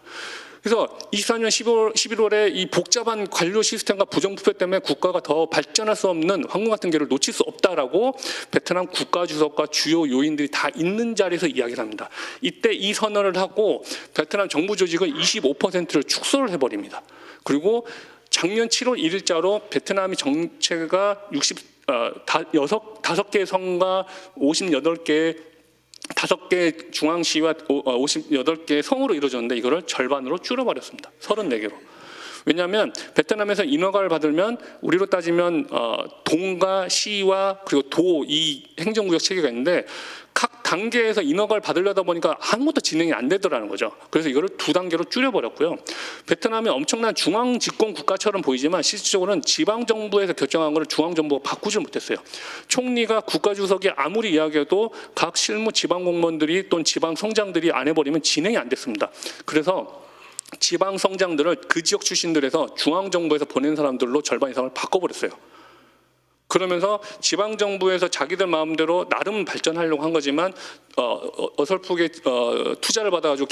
그래서 24년 11월에 이 복잡한 관료 시스템과 부정부패 때문에 국가가 더 발전할 수 없는 황금 같은 기회를 놓칠 수 없다라고 베트남 국가주석과 주요 요인들이 다 있는 자리에서 이야기를 합니다. 이때 이 선언을 하고 베트남 정부 조직은 25%를 축소를 해버립니다. 그리고 작년 7월 1일자로 베트남이 정체가 5개 성과 5개 중앙시와 58개 성으로 이루어졌는데 이거를 절반으로 줄여버렸습니다. 34개로. 왜냐하면 베트남에서 인허가를 받으면 우리로 따지면 동과 시와 그리고 도, 이 행정구역 체계가 있는데 각 단계에서 인허가를 받으려다 보니까 아무것도 진행이 안 되더라는 거죠. 그래서 이거를 2단계로 줄여버렸고요. 베트남이 엄청난 중앙 집권 국가처럼 보이지만 실질적으로는 지방정부에서 결정한 걸 중앙정부가 바꾸지 못했어요. 총리가 국가주석이 아무리 이야기해도 각 실무 지방공무원들이 또는 지방성장들이 안 해버리면 진행이 안 됐습니다. 그래서 지방성장들을 그 지역 출신들에서 중앙정부에서 보낸 사람들로 절반 이상을 바꿔버렸어요. 그러면서 지방정부에서 자기들 마음대로 나름 발전하려고 한 거지만 어설프게 투자를 받아가지고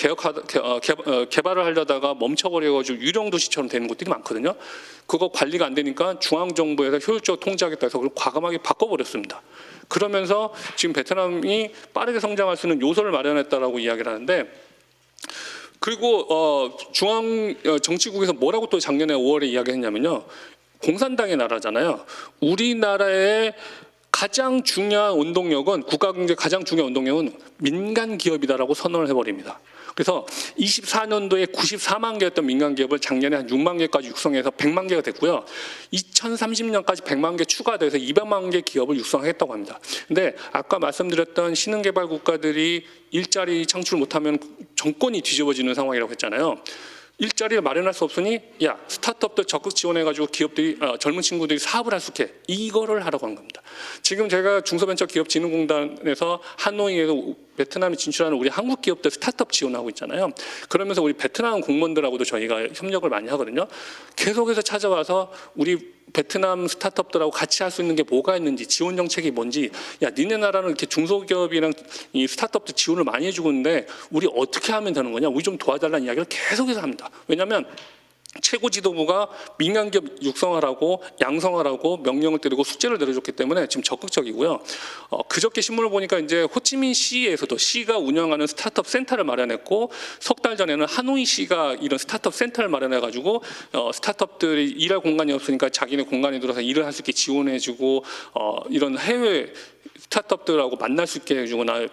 개발을 하려다가 멈춰버려가지고 유령도시처럼 되는 곳들이 많거든요. 그거 관리가 안 되니까 중앙정부에서 효율적으로 통제하겠다 해서 그걸 과감하게 바꿔버렸습니다. 그러면서 지금 베트남이 빠르게 성장할 수 있는 요소를 마련했다라고 이야기를 하는데, 그리고 중앙 정치국에서 뭐라고 또 작년에 5월에 이야기했냐면요. 공산당의 나라잖아요. 우리나라의 가장 중요한 운동력은, 국가 경제 가장 중요한 운동력은 민간 기업이다라고 선언을 해버립니다. 그래서 24년도에 94만 개였던 민간 기업을 작년에 한 6만 개까지 육성해서 100만 개가 됐고요. 2030년까지 100만 개 추가돼서 200만 개 기업을 육성하겠다고 합니다. 근데 아까 말씀드렸던 신흥개발 국가들이 일자리 창출 못하면 정권이 뒤집어지는 상황이라고 했잖아요. 일자리를 마련할 수 없으니 스타트업들 적극 지원해가지고 기업들이 젊은 친구들이 사업을 할 수 있게, 이거를 하라고 한 겁니다. 지금 제가 중소벤처기업진흥공단에서 하노이에서 베트남에 진출하는 우리 한국 기업들 스타트업 지원하고 있잖아요. 그러면서 우리 베트남 공무원들하고도 저희가 협력을 많이 하거든요. 계속해서 찾아와서 우리 베트남 스타트업들하고 같이 할 수 있는 게 뭐가 있는지, 지원 정책이 뭔지, 니네 나라는 이렇게 중소기업이랑 이 스타트업들 지원을 많이 해주고 있는데 우리 어떻게 하면 되는 거냐, 우리 좀 도와달라는 이야기를 계속해서 합니다. 왜냐하면 최고 지도부가 민간 기업 육성하라고 양성하라고 명령을 때리고 숙제를 내려줬기 때문에 지금 적극적이고요. 그저께 신문을 보니까 이제 호치민시에서도 시가 운영하는 스타트업 센터를 마련했고, 석 달 전에는 하노이시가 이런 스타트업 센터를 마련해가지고 스타트업들이 일할 공간이 없으니까 자기네 공간에 들어서 일을 할 수 있게 지원해주고 이런 해외 스타트업들하고 만날 수 있게 해주거나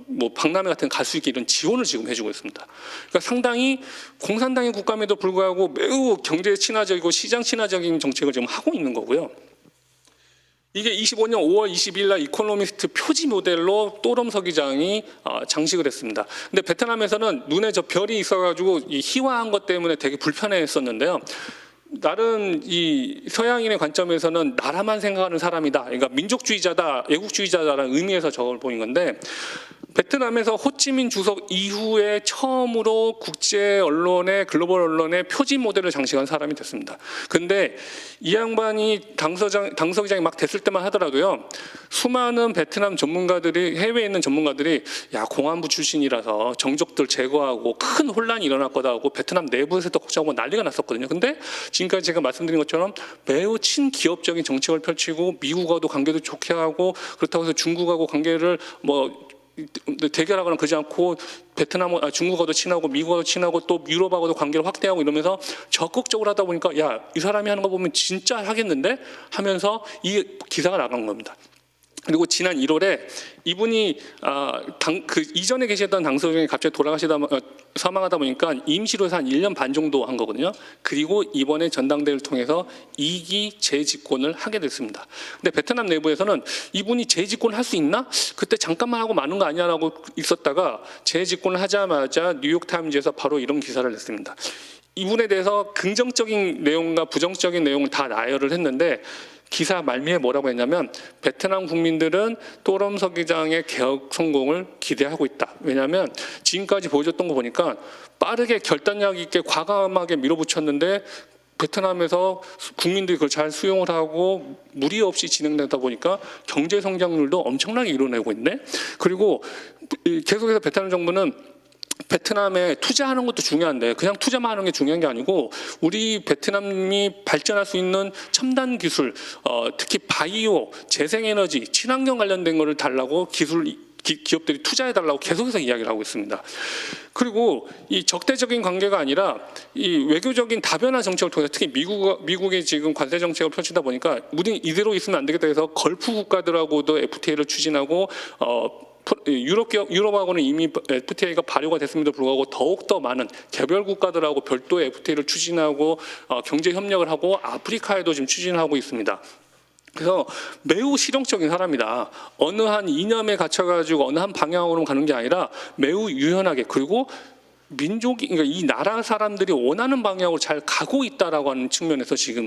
뭐 박람회 같은 데 갈 수 있게 이런 지원을 지금 해주고 있습니다. 그러니까 상당히 공산당의 국감에도 불구하고 매우 경제 친화적이고 시장 친화적인 정책을 지금 하고 있는 거고요. 이게 25년 5월 22일 날 이코노미스트 표지 모델로 또럼 서기장이 장식을 했습니다. 근데 베트남에서는 눈에 저 별이 있어가지고 이 희화한 것 때문에 되게 불편해했었는데요. 나름 이 서양인의 관점에서는 나라만 생각하는 사람이다, 그러니까 민족주의자다, 애국주의자다라는 의미에서 저걸 보인 건데, 베트남에서 호치민 주석 이후에 처음으로 국제 언론의 글로벌 언론의 표지 모델을 장식한 사람이 됐습니다. 근데 이 양반이 당서기장이 막 됐을 때만 하더라도요, 수많은 베트남 전문가들이, 해외에 있는 전문가들이 공안부 출신이라서 정적들 제거하고 큰 혼란이 일어날 거다 하고 베트남 내부에서도 걱정하고 난리가 났었거든요. 근데 지금까지 제가 말씀드린 것처럼 매우 친기업적인 정책을 펼치고 미국하고도 관계도 좋게 하고, 그렇다고 해서 중국하고 관계를 대결하거나 그러지 않고 중국어도 친하고 미국어도 친하고 또 유럽하고도 관계를 확대하고 이러면서 적극적으로 하다 보니까 야, 이 사람이 하는 거 보면 진짜 하겠는데 하면서 이 기사가 나간 겁니다. 그리고 지난 1월에 이분이 그 이전에 계셨던 당서 중에 갑자기 사망하다 보니까 임시로 해서 한 1년 반 정도 한 거거든요. 그리고 이번에 전당대회를 통해서 2기 재집권을 하게 됐습니다. 근데 베트남 내부에서는 이분이 재집권을 할 수 있나? 그때 잠깐만 하고 마는 거 아니야라고 있었다가 재집권을 하자마자 뉴욕타임즈에서 바로 이런 기사를 냈습니다. 이분에 대해서 긍정적인 내용과 부정적인 내용을 다 나열을 했는데 기사 말미에 뭐라고 했냐면 베트남 국민들은 또럼 서기장의 개혁 성공을 기대하고 있다. 왜냐하면 지금까지 보여줬던 거 보니까 빠르게 결단력 있게 과감하게 밀어붙였는데 베트남에서 국민들이 그걸 잘 수용을 하고 무리 없이 진행되다 보니까 경제 성장률도 엄청나게 이뤄내고 있네. 그리고 계속해서 베트남 정부는 베트남에 투자하는 것도 중요한데 그냥 투자만 하는 게 중요한 게 아니고 우리 베트남이 발전할 수 있는 첨단 기술, 특히 바이오, 재생에너지, 친환경 관련된 거를 달라고 기업들이 투자해달라고 계속해서 이야기를 하고 있습니다. 그리고 이 적대적인 관계가 아니라 이 외교적인 다변화 정책을 통해서 특히 미국의 지금 관세 정책을 펼치다 보니까 우리 이대로 있으면 안 되겠다 해서 걸프 국가들하고도 FTA를 추진하고 유럽하고는 이미 FTA가 발효가 됐음에도 불구하고 더욱더 많은 개별 국가들하고 별도의 FTA를 추진하고 경제 협력을 하고 아프리카에도 지금 추진하고 있습니다. 그래서 매우 실용적인 사람이다. 어느 한 이념에 갇혀가지고 어느 한 방향으로 가는 게 아니라 매우 유연하게 그리고 그러니까 이 나라 사람들이 원하는 방향으로 잘 가고 있다라고 하는 측면에서 지금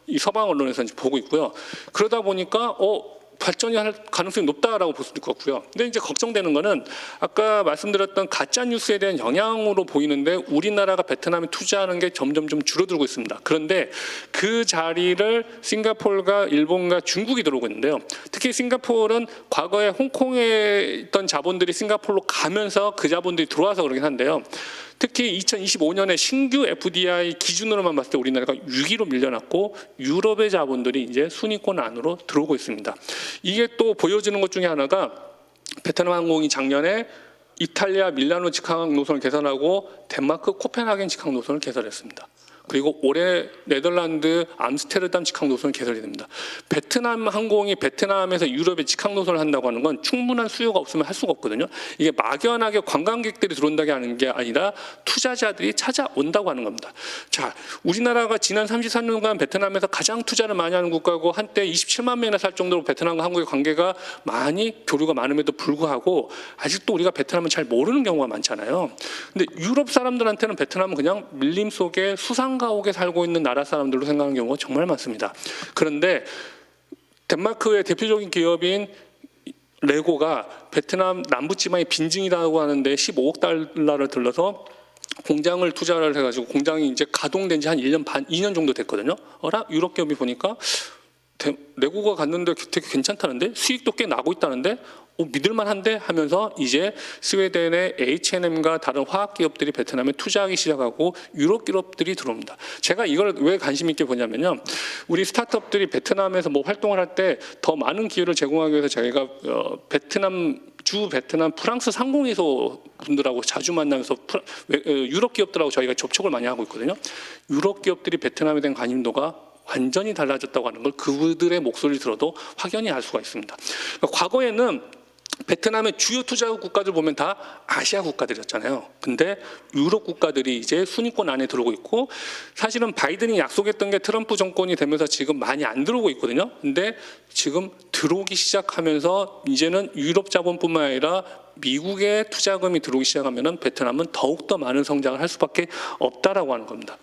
이 서방 언론에서 이제 보고 있고요. 그러다 보니까 발전이 할 가능성이 높다라고 볼 수도 있겠고요. 근데 이제 걱정되는 거는 아까 말씀드렸던 가짜 뉴스에 대한 영향으로 보이는데 우리나라가 베트남에 투자하는 게 점점 좀 줄어들고 있습니다. 그런데 그 자리를 싱가포르가 일본과 중국이 들어오고 있는데요. 특히 싱가포르는 과거에 홍콩에 있던 자본들이 싱가포르로 가면서 그 자본들이 들어와서 그러긴 한데요. 특히 2025년에 신규 FDI 기준으로만 봤을 때 우리나라가 6위로 밀려났고 유럽의 자본들이 이제 순위권 안으로 들어오고 있습니다. 이게 또 보여주는 것 중에 하나가 베트남 항공이 작년에 이탈리아 밀라노 직항 노선을 개선하고 덴마크 코펜하겐 직항 노선을 개설했습니다. 그리고 올해 네덜란드 암스테르담 직항 노선을 개설이 됩니다. 베트남 항공이 베트남에서 유럽에 직항 노선을 한다고 하는 건 충분한 수요가 없으면 할 수가 없거든요. 이게 막연하게 관광객들이 들어온다고 하는 게 아니라 투자자들이 찾아온다고 하는 겁니다. 자, 우리나라가 지난 33년간 베트남에서 가장 투자를 많이 하는 국가고 한때 27만 명이나 살 정도로 베트남과 한국의 관계가 많이 교류가 많음에도 불구하고 아직도 우리가 베트남을 잘 모르는 경우가 많잖아요. 근데 유럽 사람들한테는 베트남은 그냥 밀림 속에 수상가옥에 살고 있는 나라 사람들로 생각하는 경우가 정말 많습니다. 그런데 덴마크의 대표적인 기업인 레고가 베트남 남부지방의 빈징이라고 하는데 15억 달러를 들러서 공장을 투자를 해가지고 공장이 이제 가동된 지 한 1년 반, 2년 정도 됐거든요. 유럽 기업이 보니까 레고가 갔는데 되게 괜찮다는데 수익도 꽤 나고 있다는데 믿을만한데 하면서 이제 스웨덴의 H&M과 다른 화학 기업들이 베트남에 투자하기 시작하고 유럽 기업들이 들어옵니다. 제가 이걸 왜 관심 있게 보냐면요, 우리 스타트업들이 베트남에서 뭐 활동을 할 때 더 많은 기회를 제공하기 위해서 저희가 베트남 프랑스 상공회소 분들하고 자주 만나면서 유럽 기업들하고 저희가 접촉을 많이 하고 있거든요. 유럽 기업들이 베트남에 대한 관심도가 완전히 달라졌다고 하는 걸 그들의 목소리를 들어도 확연히 알 수가 있습니다. 그러니까 과거에는 베트남의 주요 투자 국가들 보면 다 아시아 국가들이었잖아요. 근데 유럽 국가들이 이제 순위권 안에 들어오고 있고 사실은 바이든이 약속했던 게 트럼프 정권이 되면서 지금 많이 안 들어오고 있거든요. 근데 지금 들어오기 시작하면서 이제는 유럽 자본뿐만 아니라 미국의 투자금이 들어오기 시작하면 베트남은 더욱더 많은 성장을 할 수밖에 없다라고 하는 겁니다.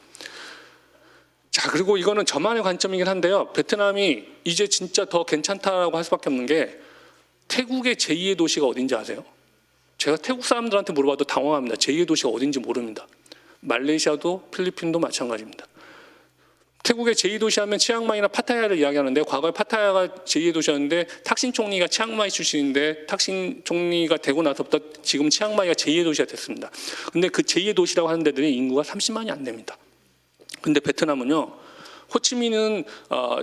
자, 그리고 이거는 저만의 관점이긴 한데요. 베트남이 이제 진짜 더 괜찮다라고 할 수밖에 없는 게 태국의 제2의 도시가 어딘지 아세요? 제가 태국 사람들한테 물어봐도 당황합니다. 제2의 도시가 어딘지 모릅니다. 말레이시아도 필리핀도 마찬가지입니다. 태국의 제2 도시 하면 치앙마이나 파타야를 이야기하는데 과거에 파타야가 제2의 도시였는데 탁신 총리가 치앙마이 출신인데 탁신 총리가 되고 나서부터 지금 치앙마이가 제2의 도시가 됐습니다. 근데 그 제2의 도시라고 하는 데들이 인구가 30만이 안 됩니다. 근데 베트남은요, 호치민은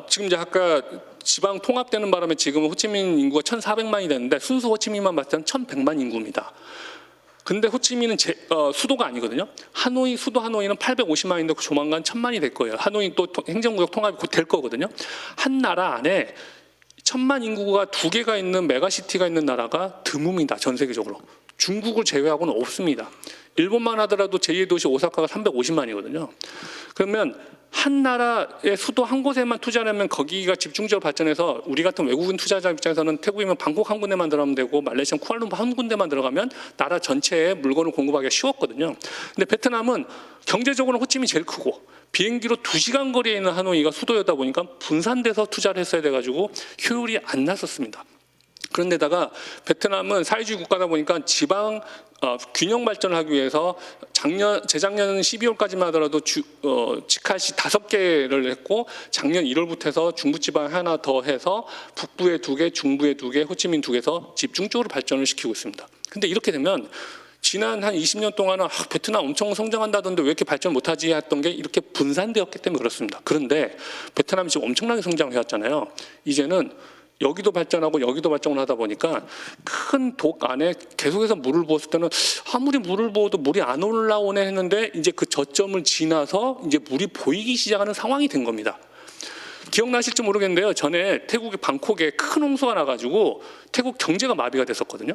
지금 이제 아까 지방 통합되는 바람에 지금 호치민 인구가 1,400만이 됐는데 순수 호치민만 봤을 때는 1,100만 인구입니다. 근데 호치민은 수도가 아니거든요. 수도 하노이는 850만인데 조만간 1,000만이 될 거예요. 하노이 또 행정구역 통합이 곧 될 거거든요. 한 나라 안에 1,000만 인구가 2개가 있는 메가시티가 있는 나라가 드뭅니다. 전 세계적으로. 중국을 제외하고는 없습니다. 일본만 하더라도 제2의 도시 오사카가 350만이거든요. 그러면 한 나라의 수도 한 곳에만 투자하면 거기가 집중적으로 발전해서 우리 같은 외국인 투자자 입장에서는 태국이면 방콕 한 군데만 들어가면 되고 말레이시아 쿠알룸푸르 한 군데만 들어가면 나라 전체에 물건을 공급하기가 쉬웠거든요. 근데 베트남은 경제적으로 호치민이 제일 크고 비행기로 2시간 거리에 있는 하노이가 수도였다 보니까 분산돼서 투자를 했어야 돼가지고 효율이 안 났었습니다. 그런데다가 베트남은 사회주의 국가다 보니까 지방 균형 발전을 하기 위해서 재작년 12월까지만 하더라도 직할시 5개를 했고 작년 1월부터 해서 중부지방 하나 더 해서 북부에 2개, 중부에 2개, 호치민 2개에서 집중적으로 발전을 시키고 있습니다. 근데 이렇게 되면 지난 한 20년 동안은 베트남 엄청 성장한다던데 왜 이렇게 발전 못하지 했던 게 이렇게 분산되었기 때문에 그렇습니다. 그런데 베트남이 지금 엄청나게 성장을 해왔잖아요. 이제는 여기도 발전하고 여기도 발전을 하다 보니까 큰 독 안에 계속해서 물을 부었을 때는 아무리 물을 부어도 물이 안 올라오네 했는데 이제 그 저점을 지나서 이제 물이 보이기 시작하는 상황이 된 겁니다. 기억나실지 모르겠는데요. 전에 태국의 방콕에 큰 홍수가 나가지고 태국 경제가 마비가 됐었거든요.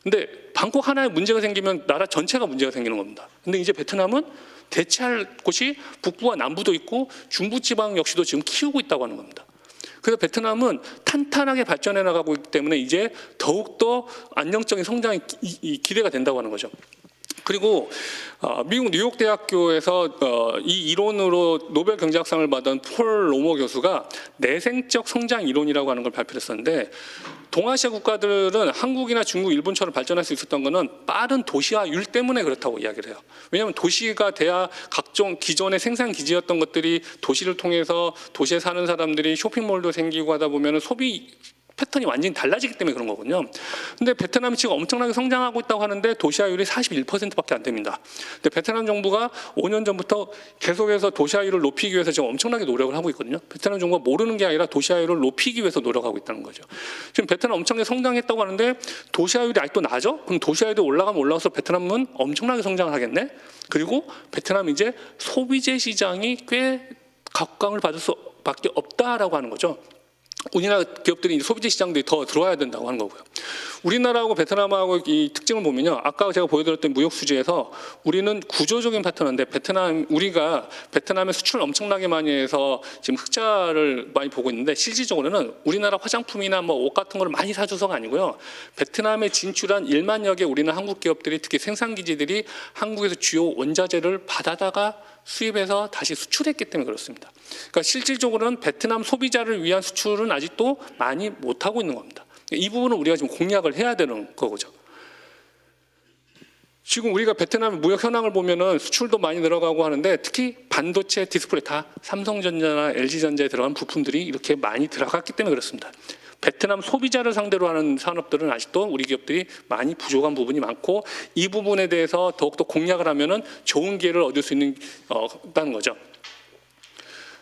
근데 방콕 하나에 문제가 생기면 나라 전체가 문제가 생기는 겁니다. 근데 이제 베트남은 대체할 곳이 북부와 남부도 있고 중부지방 역시도 지금 키우고 있다고 하는 겁니다. 그래서 베트남은 탄탄하게 발전해 나가고 있기 때문에 이제 더욱더 안정적인 성장이 기대가 된다고 하는 거죠. 그리고 미국 뉴욕 대학교에서 이 이론으로 노벨 경제학상을 받은 폴 로머 교수가 내생적 성장 이론이라고 하는 걸 발표했었는데 동아시아 국가들은 한국이나 중국, 일본처럼 발전할 수 있었던 것은 빠른 도시화율 때문에 그렇다고 이야기를 해요. 왜냐하면 도시가 돼야 각종 기존의 생산 기지였던 것들이 도시를 통해서 도시에 사는 사람들이 쇼핑몰도 생기고 하다 보면 소비 패턴이 완전히 달라지기 때문에 그런 거거든요. 근데 베트남이 지금 엄청나게 성장하고 있다고 하는데 도시화율이 41%밖에 안 됩니다. 근데 베트남 정부가 5년 전부터 계속해서 도시화율을 높이기 위해서 지금 엄청나게 노력을 하고 있거든요. 베트남 정부가 모르는 게 아니라 도시화율을 높이기 위해서 노력하고 있다는 거죠. 지금 베트남 엄청나게 성장했다고 하는데 도시화율이 아직도 낮아? 그럼 도시화율이 올라가면 올라가서 베트남은 엄청나게 성장을 하겠네? 그리고 베트남 이제 소비재 시장이 꽤 각광을 받을 수밖에 없다라고 하는 거죠. 우리나라 기업들이 소비재 시장들이 더 들어와야 된다고 하는 거고요. 우리나라하고 베트남하고 이 특징을 보면요. 아까 제가 보여드렸던 무역 수지에서 우리는 구조적인 파트너인데 우리가 베트남에 수출을 엄청나게 많이 해서 지금 흑자를 많이 보고 있는데 실질적으로는 우리나라 화장품이나 뭐 옷 같은 걸 많이 사줘서가 아니고요. 베트남에 진출한 1만여 개 우리는 한국 기업들이 특히 생산 기지들이 한국에서 주요 원자재를 받아다가 수입해서 다시 수출했기 때문에 그렇습니다. 그러니까 실질적으로는 베트남 소비자를 위한 수출은 아직도 많이 못하고 있는 겁니다. 이 부분은 우리가 지금 공략을 해야 되는 거죠. 지금 우리가 베트남 무역 현황을 보면은 수출도 많이 들어가고 하는데 특히 반도체, 디스플레이 다 삼성전자나 LG전자에 들어간 부품들이 이렇게 많이 들어갔기 때문에 그렇습니다. 베트남 소비자를 상대로 하는 산업들은 아직도 우리 기업들이 많이 부족한 부분이 많고 이 부분에 대해서 더욱더 공략을 하면은 좋은 기회를 얻을 수 있다는 거죠.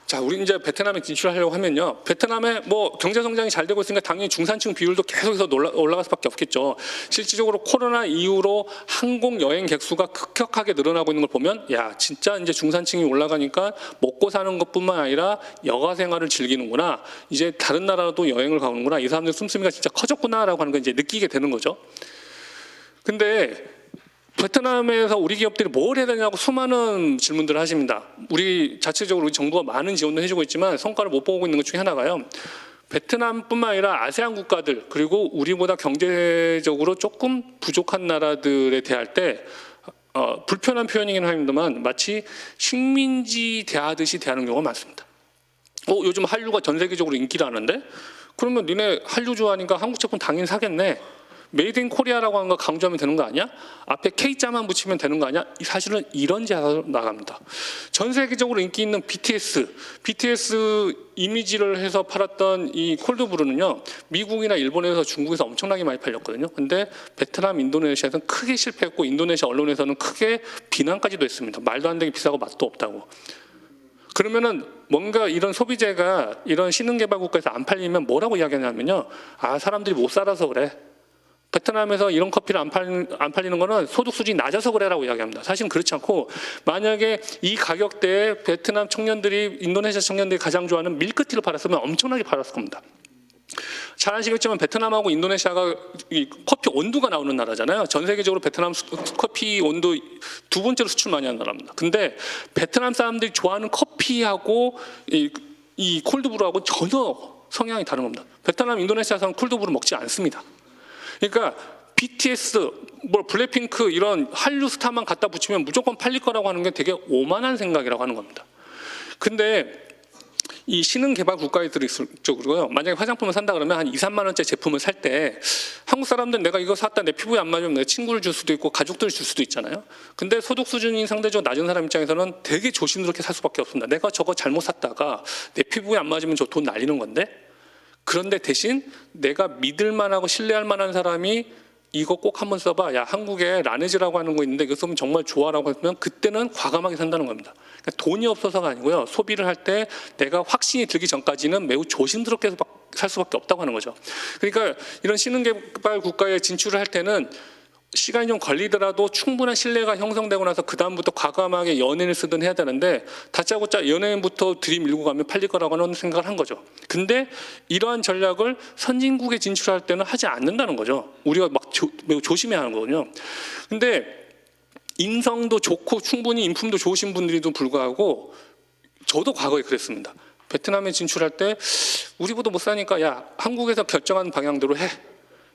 자, 우리 이제 베트남에 진출하려고 하면요. 베트남에 뭐 경제 성장이 잘 되고 있으니까 당연히 중산층 비율도 계속해서 올라갈 수밖에 없겠죠. 실질적으로 코로나 이후로 항공 여행 객수가 급격하게 늘어나고 있는 걸 보면 야, 진짜 이제 중산층이 올라가니까 먹고 사는 것뿐만 아니라 여가 생활을 즐기는구나. 이제 다른 나라도 여행을 가는구나. 이 사람들 씀씀이가 진짜 커졌구나라고 하는 걸 이제 느끼게 되는 거죠. 근데 베트남에서 우리 기업들이 뭘 해야 되냐고 수많은 질문들을 하십니다. 우리 자체적으로 우리 정부가 많은 지원도 해주고 있지만 성과를 못 보고 있는 것 중에 하나가요. 베트남뿐만 아니라 아세안 국가들 그리고 우리보다 경제적으로 조금 부족한 나라들에 대할 때 불편한 표현이긴 합니다만 마치 식민지 대하듯이 대하는 경우가 많습니다. 요즘 한류가 전 세계적으로 인기라는데 그러면 니네 한류 좋아하니까 한국 제품 당연히 사겠네. 메이드 인 코리아라고 하는 거 강조하면 되는 거 아니야? 앞에 K자만 붙이면 되는 거 아니야? 사실은 이런 제안으로 나갑니다. 전 세계적으로 인기 있는 BTS 이미지를 해서 팔았던 이 콜드브루는요. 미국이나 일본에서 중국에서 엄청나게 많이 팔렸거든요. 근데 베트남, 인도네시아에서는 크게 실패했고 인도네시아 언론에서는 크게 비난까지도 했습니다. 말도 안 되게 비싸고 맛도 없다고. 그러면은 뭔가 이런 소비재가 이런 신흥개발국가에서 안 팔리면 뭐라고 이야기하냐면요. 아, 사람들이 못 살아서 그래. 베트남에서 이런 커피를 안 팔리는 거는 소득 수준이 낮아서 그래라고 이야기합니다. 사실은 그렇지 않고 만약에 이 가격대에 베트남 청년들이 인도네시아 청년들이 가장 좋아하는 밀크티를 팔았으면 엄청나게 팔았을 겁니다. 잘 아시겠지만 베트남하고 인도네시아가 이 커피 온도가 나오는 나라잖아요. 전 세계적으로 베트남 커피 온도 두 번째로 수출 많이 하는 나라입니다. 근데 베트남 사람들이 좋아하는 커피하고 이 콜드브루하고 전혀 성향이 다른 겁니다. 베트남, 인도네시아에서는 콜드브루 먹지 않습니다. 그러니까 BTS, 뭐 블랙핑크 이런 한류 스타만 갖다 붙이면 무조건 팔릴 거라고 하는 게 되게 오만한 생각이라고 하는 겁니다. 근데 이 신흥개발 국가들이 쪽으로요. 만약에 화장품을 산다 그러면 한 2, 3만 원짜리 제품을 살 때 한국 사람들은 내가 이거 샀다 내 피부에 안 맞으면 내 친구를 줄 수도 있고 가족들을 줄 수도 있잖아요. 근데 소득 수준이 상대적으로 낮은 사람 입장에서는 되게 조심스럽게 살 수밖에 없습니다. 내가 저거 잘못 샀다가 내 피부에 안 맞으면 저 돈 날리는 건데, 그런데 대신 내가 믿을 만하고 신뢰할 만한 사람이 이거 꼭 한번 써봐. 야, 한국에 라네즈라고 하는 거 있는데 이거 쓰면 정말 좋아라고 하면 그때는 과감하게 산다는 겁니다. 그러니까 돈이 없어서가 아니고요. 소비를 할 때 내가 확신이 들기 전까지는 매우 조심스럽게 살 수밖에 없다고 하는 거죠. 그러니까 이런 신흥개발 국가에 진출을 할 때는 시간이 좀 걸리더라도 충분한 신뢰가 형성되고 나서 그 다음부터 과감하게 연예인을 쓰든 해야 되는데 다짜고짜 연예인부터 들이밀고 가면 팔릴 거라고 하는 생각을 한 거죠. 근데 이러한 전략을 선진국에 진출할 때는 하지 않는다는 거죠. 우리가 매우 조심해야 하는 거거든요. 근데 인성도 좋고 충분히 인품도 좋으신 분들에도 불구하고 저도 과거에 그랬습니다. 베트남에 진출할 때 우리보다 못 사니까 야, 한국에서 결정한 방향대로 해.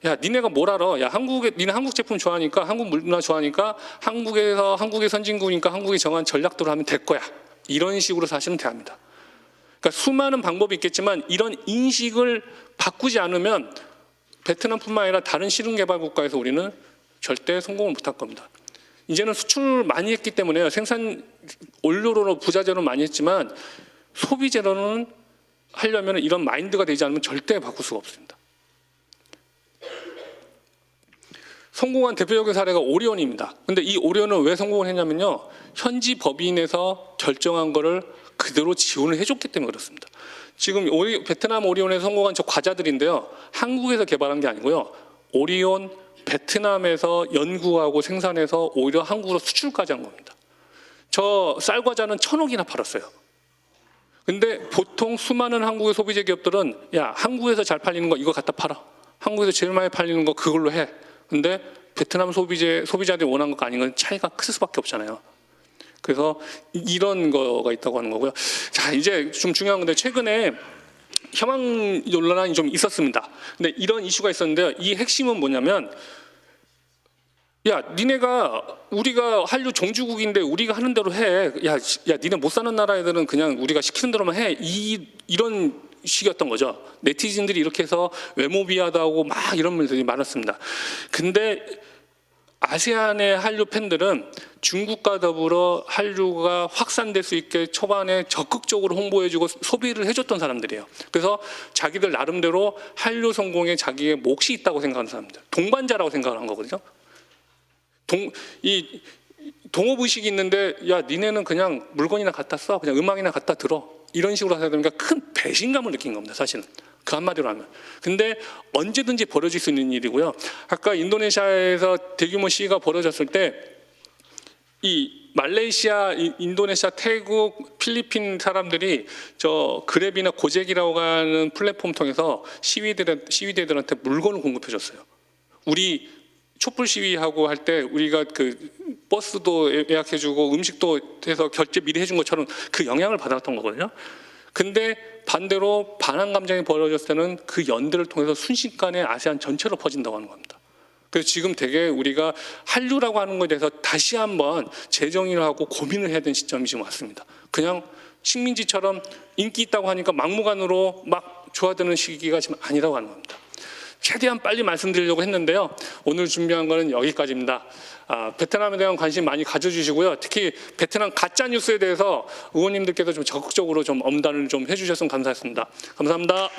야, 니네가 뭘 알아? 야, 니네 한국 제품 좋아하니까, 한국 문화 좋아하니까, 한국의 선진국이니까 한국이 정한 전략대로 하면 될 거야. 이런 식으로 사실은 대합니다. 그러니까 수많은 방법이 있겠지만 이런 인식을 바꾸지 않으면 베트남뿐만 아니라 다른 신흥개발 국가에서 우리는 절대 성공을 못할 겁니다. 이제는 수출을 많이 했기 때문에 생산 원료로 부자재로 많이 했지만 소비재로는 하려면 이런 마인드가 되지 않으면 절대 바꿀 수가 없습니다. 성공한 대표적인 사례가 오리온입니다. 근데 이 오리온은 왜 성공을 했냐면요. 현지 법인에서 결정한 거를 그대로 지원을 해줬기 때문에 그렇습니다. 지금 베트남 오리온에서 성공한 저 과자들인데요. 한국에서 개발한 게 아니고요. 오리온 베트남에서 연구하고 생산해서 오히려 한국으로 수출까지 한 겁니다. 저 쌀과자는 1,000억이나 팔았어요. 근데 보통 수많은 한국의 소비재 기업들은 야, 한국에서 잘 팔리는 거 이거 갖다 팔아. 한국에서 제일 많이 팔리는 거 그걸로 해. 근데 베트남 소비자들이 원하는 거 아닌 건 차이가 클 수밖에 없잖아요. 그래서 이런 거가 있다고 하는 거고요. 자, 이제 좀 중요한 건데 최근에 혐한 논란이 좀 있었습니다. 근데 이런 이슈가 있었는데요. 이 핵심은 뭐냐면 야, 우리가 한류 종주국인데 우리가 하는 대로 해. 야, 니네 못 사는 나라 애들은 그냥 우리가 시키는 대로만 해. 이런 식이었던 거죠. 네티즌들이 이렇게 해서 외모 비하다고 막 이런 말들이 많았습니다. 근데 아세안의 한류 팬들은 중국과 더불어 한류가 확산될 수 있게 초반에 적극적으로 홍보해주고 소비를 해줬던 사람들이에요. 그래서 자기들 나름대로 한류 성공에 자기의 몫이 있다고 생각하는 사람들, 동반자라고 생각을 한 거거든요. 동업의식이 있는데 야, 니네는 그냥 물건이나 갖다 써, 그냥 음악이나 갖다 들어, 이런 식으로 하다 보니까 큰 배신감을 느낀 겁니다. 사실은 그 한마디로 하면. 근데 언제든지 벌어질 수 있는 일이고요. 아까 인도네시아에서 대규모 시위가 벌어졌을 때 이 말레이시아, 인도네시아, 태국, 필리핀 사람들이 저 그랩이나 고잭이라고 하는 플랫폼 통해서 시위대들한테 물건을 공급해 줬어요. 우리 촛불 시위하고 할 때 우리가 그 버스도 예약해주고 음식도 해서 결제 미리 해준 것처럼 그 영향을 받았던 거거든요. 근데 반대로 반항 감정이 벌어졌을 때는 그 연대를 통해서 순식간에 아세안 전체로 퍼진다고 하는 겁니다. 그래서 지금 되게 우리가 한류라고 하는 것에 대해서 다시 한번 재정의를 하고 고민을 해야 되는 시점이 지금 왔습니다. 그냥 식민지처럼 인기 있다고 하니까 막무가내로 막 좋아되는 시기가 지금 아니라고 하는 겁니다. 최대한 빨리 말씀드리려고 했는데요. 오늘 준비한 거는 여기까지입니다. 베트남에 대한 관심 많이 가져주시고요. 특히 베트남 가짜 뉴스에 대해서 의원님들께서 좀 적극적으로 좀 엄단을 좀 해주셨으면 감사했습니다. 감사합니다.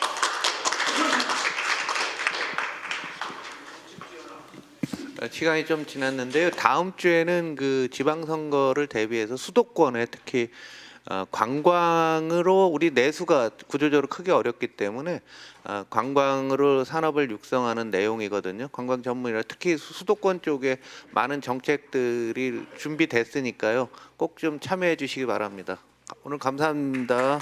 시간이 좀 지났는데요. 다음 주에는 그 지방선거를 대비해서 수도권에 특히 관광으로 우리 내수가 구조적으로 크게 어렵기 때문에 관광으로 산업을 육성하는 내용이거든요. 관광 전문이라 특히 수도권 쪽에 많은 정책들이 준비됐으니까요. 꼭 좀 참여해 주시기 바랍니다. 오늘 감사합니다.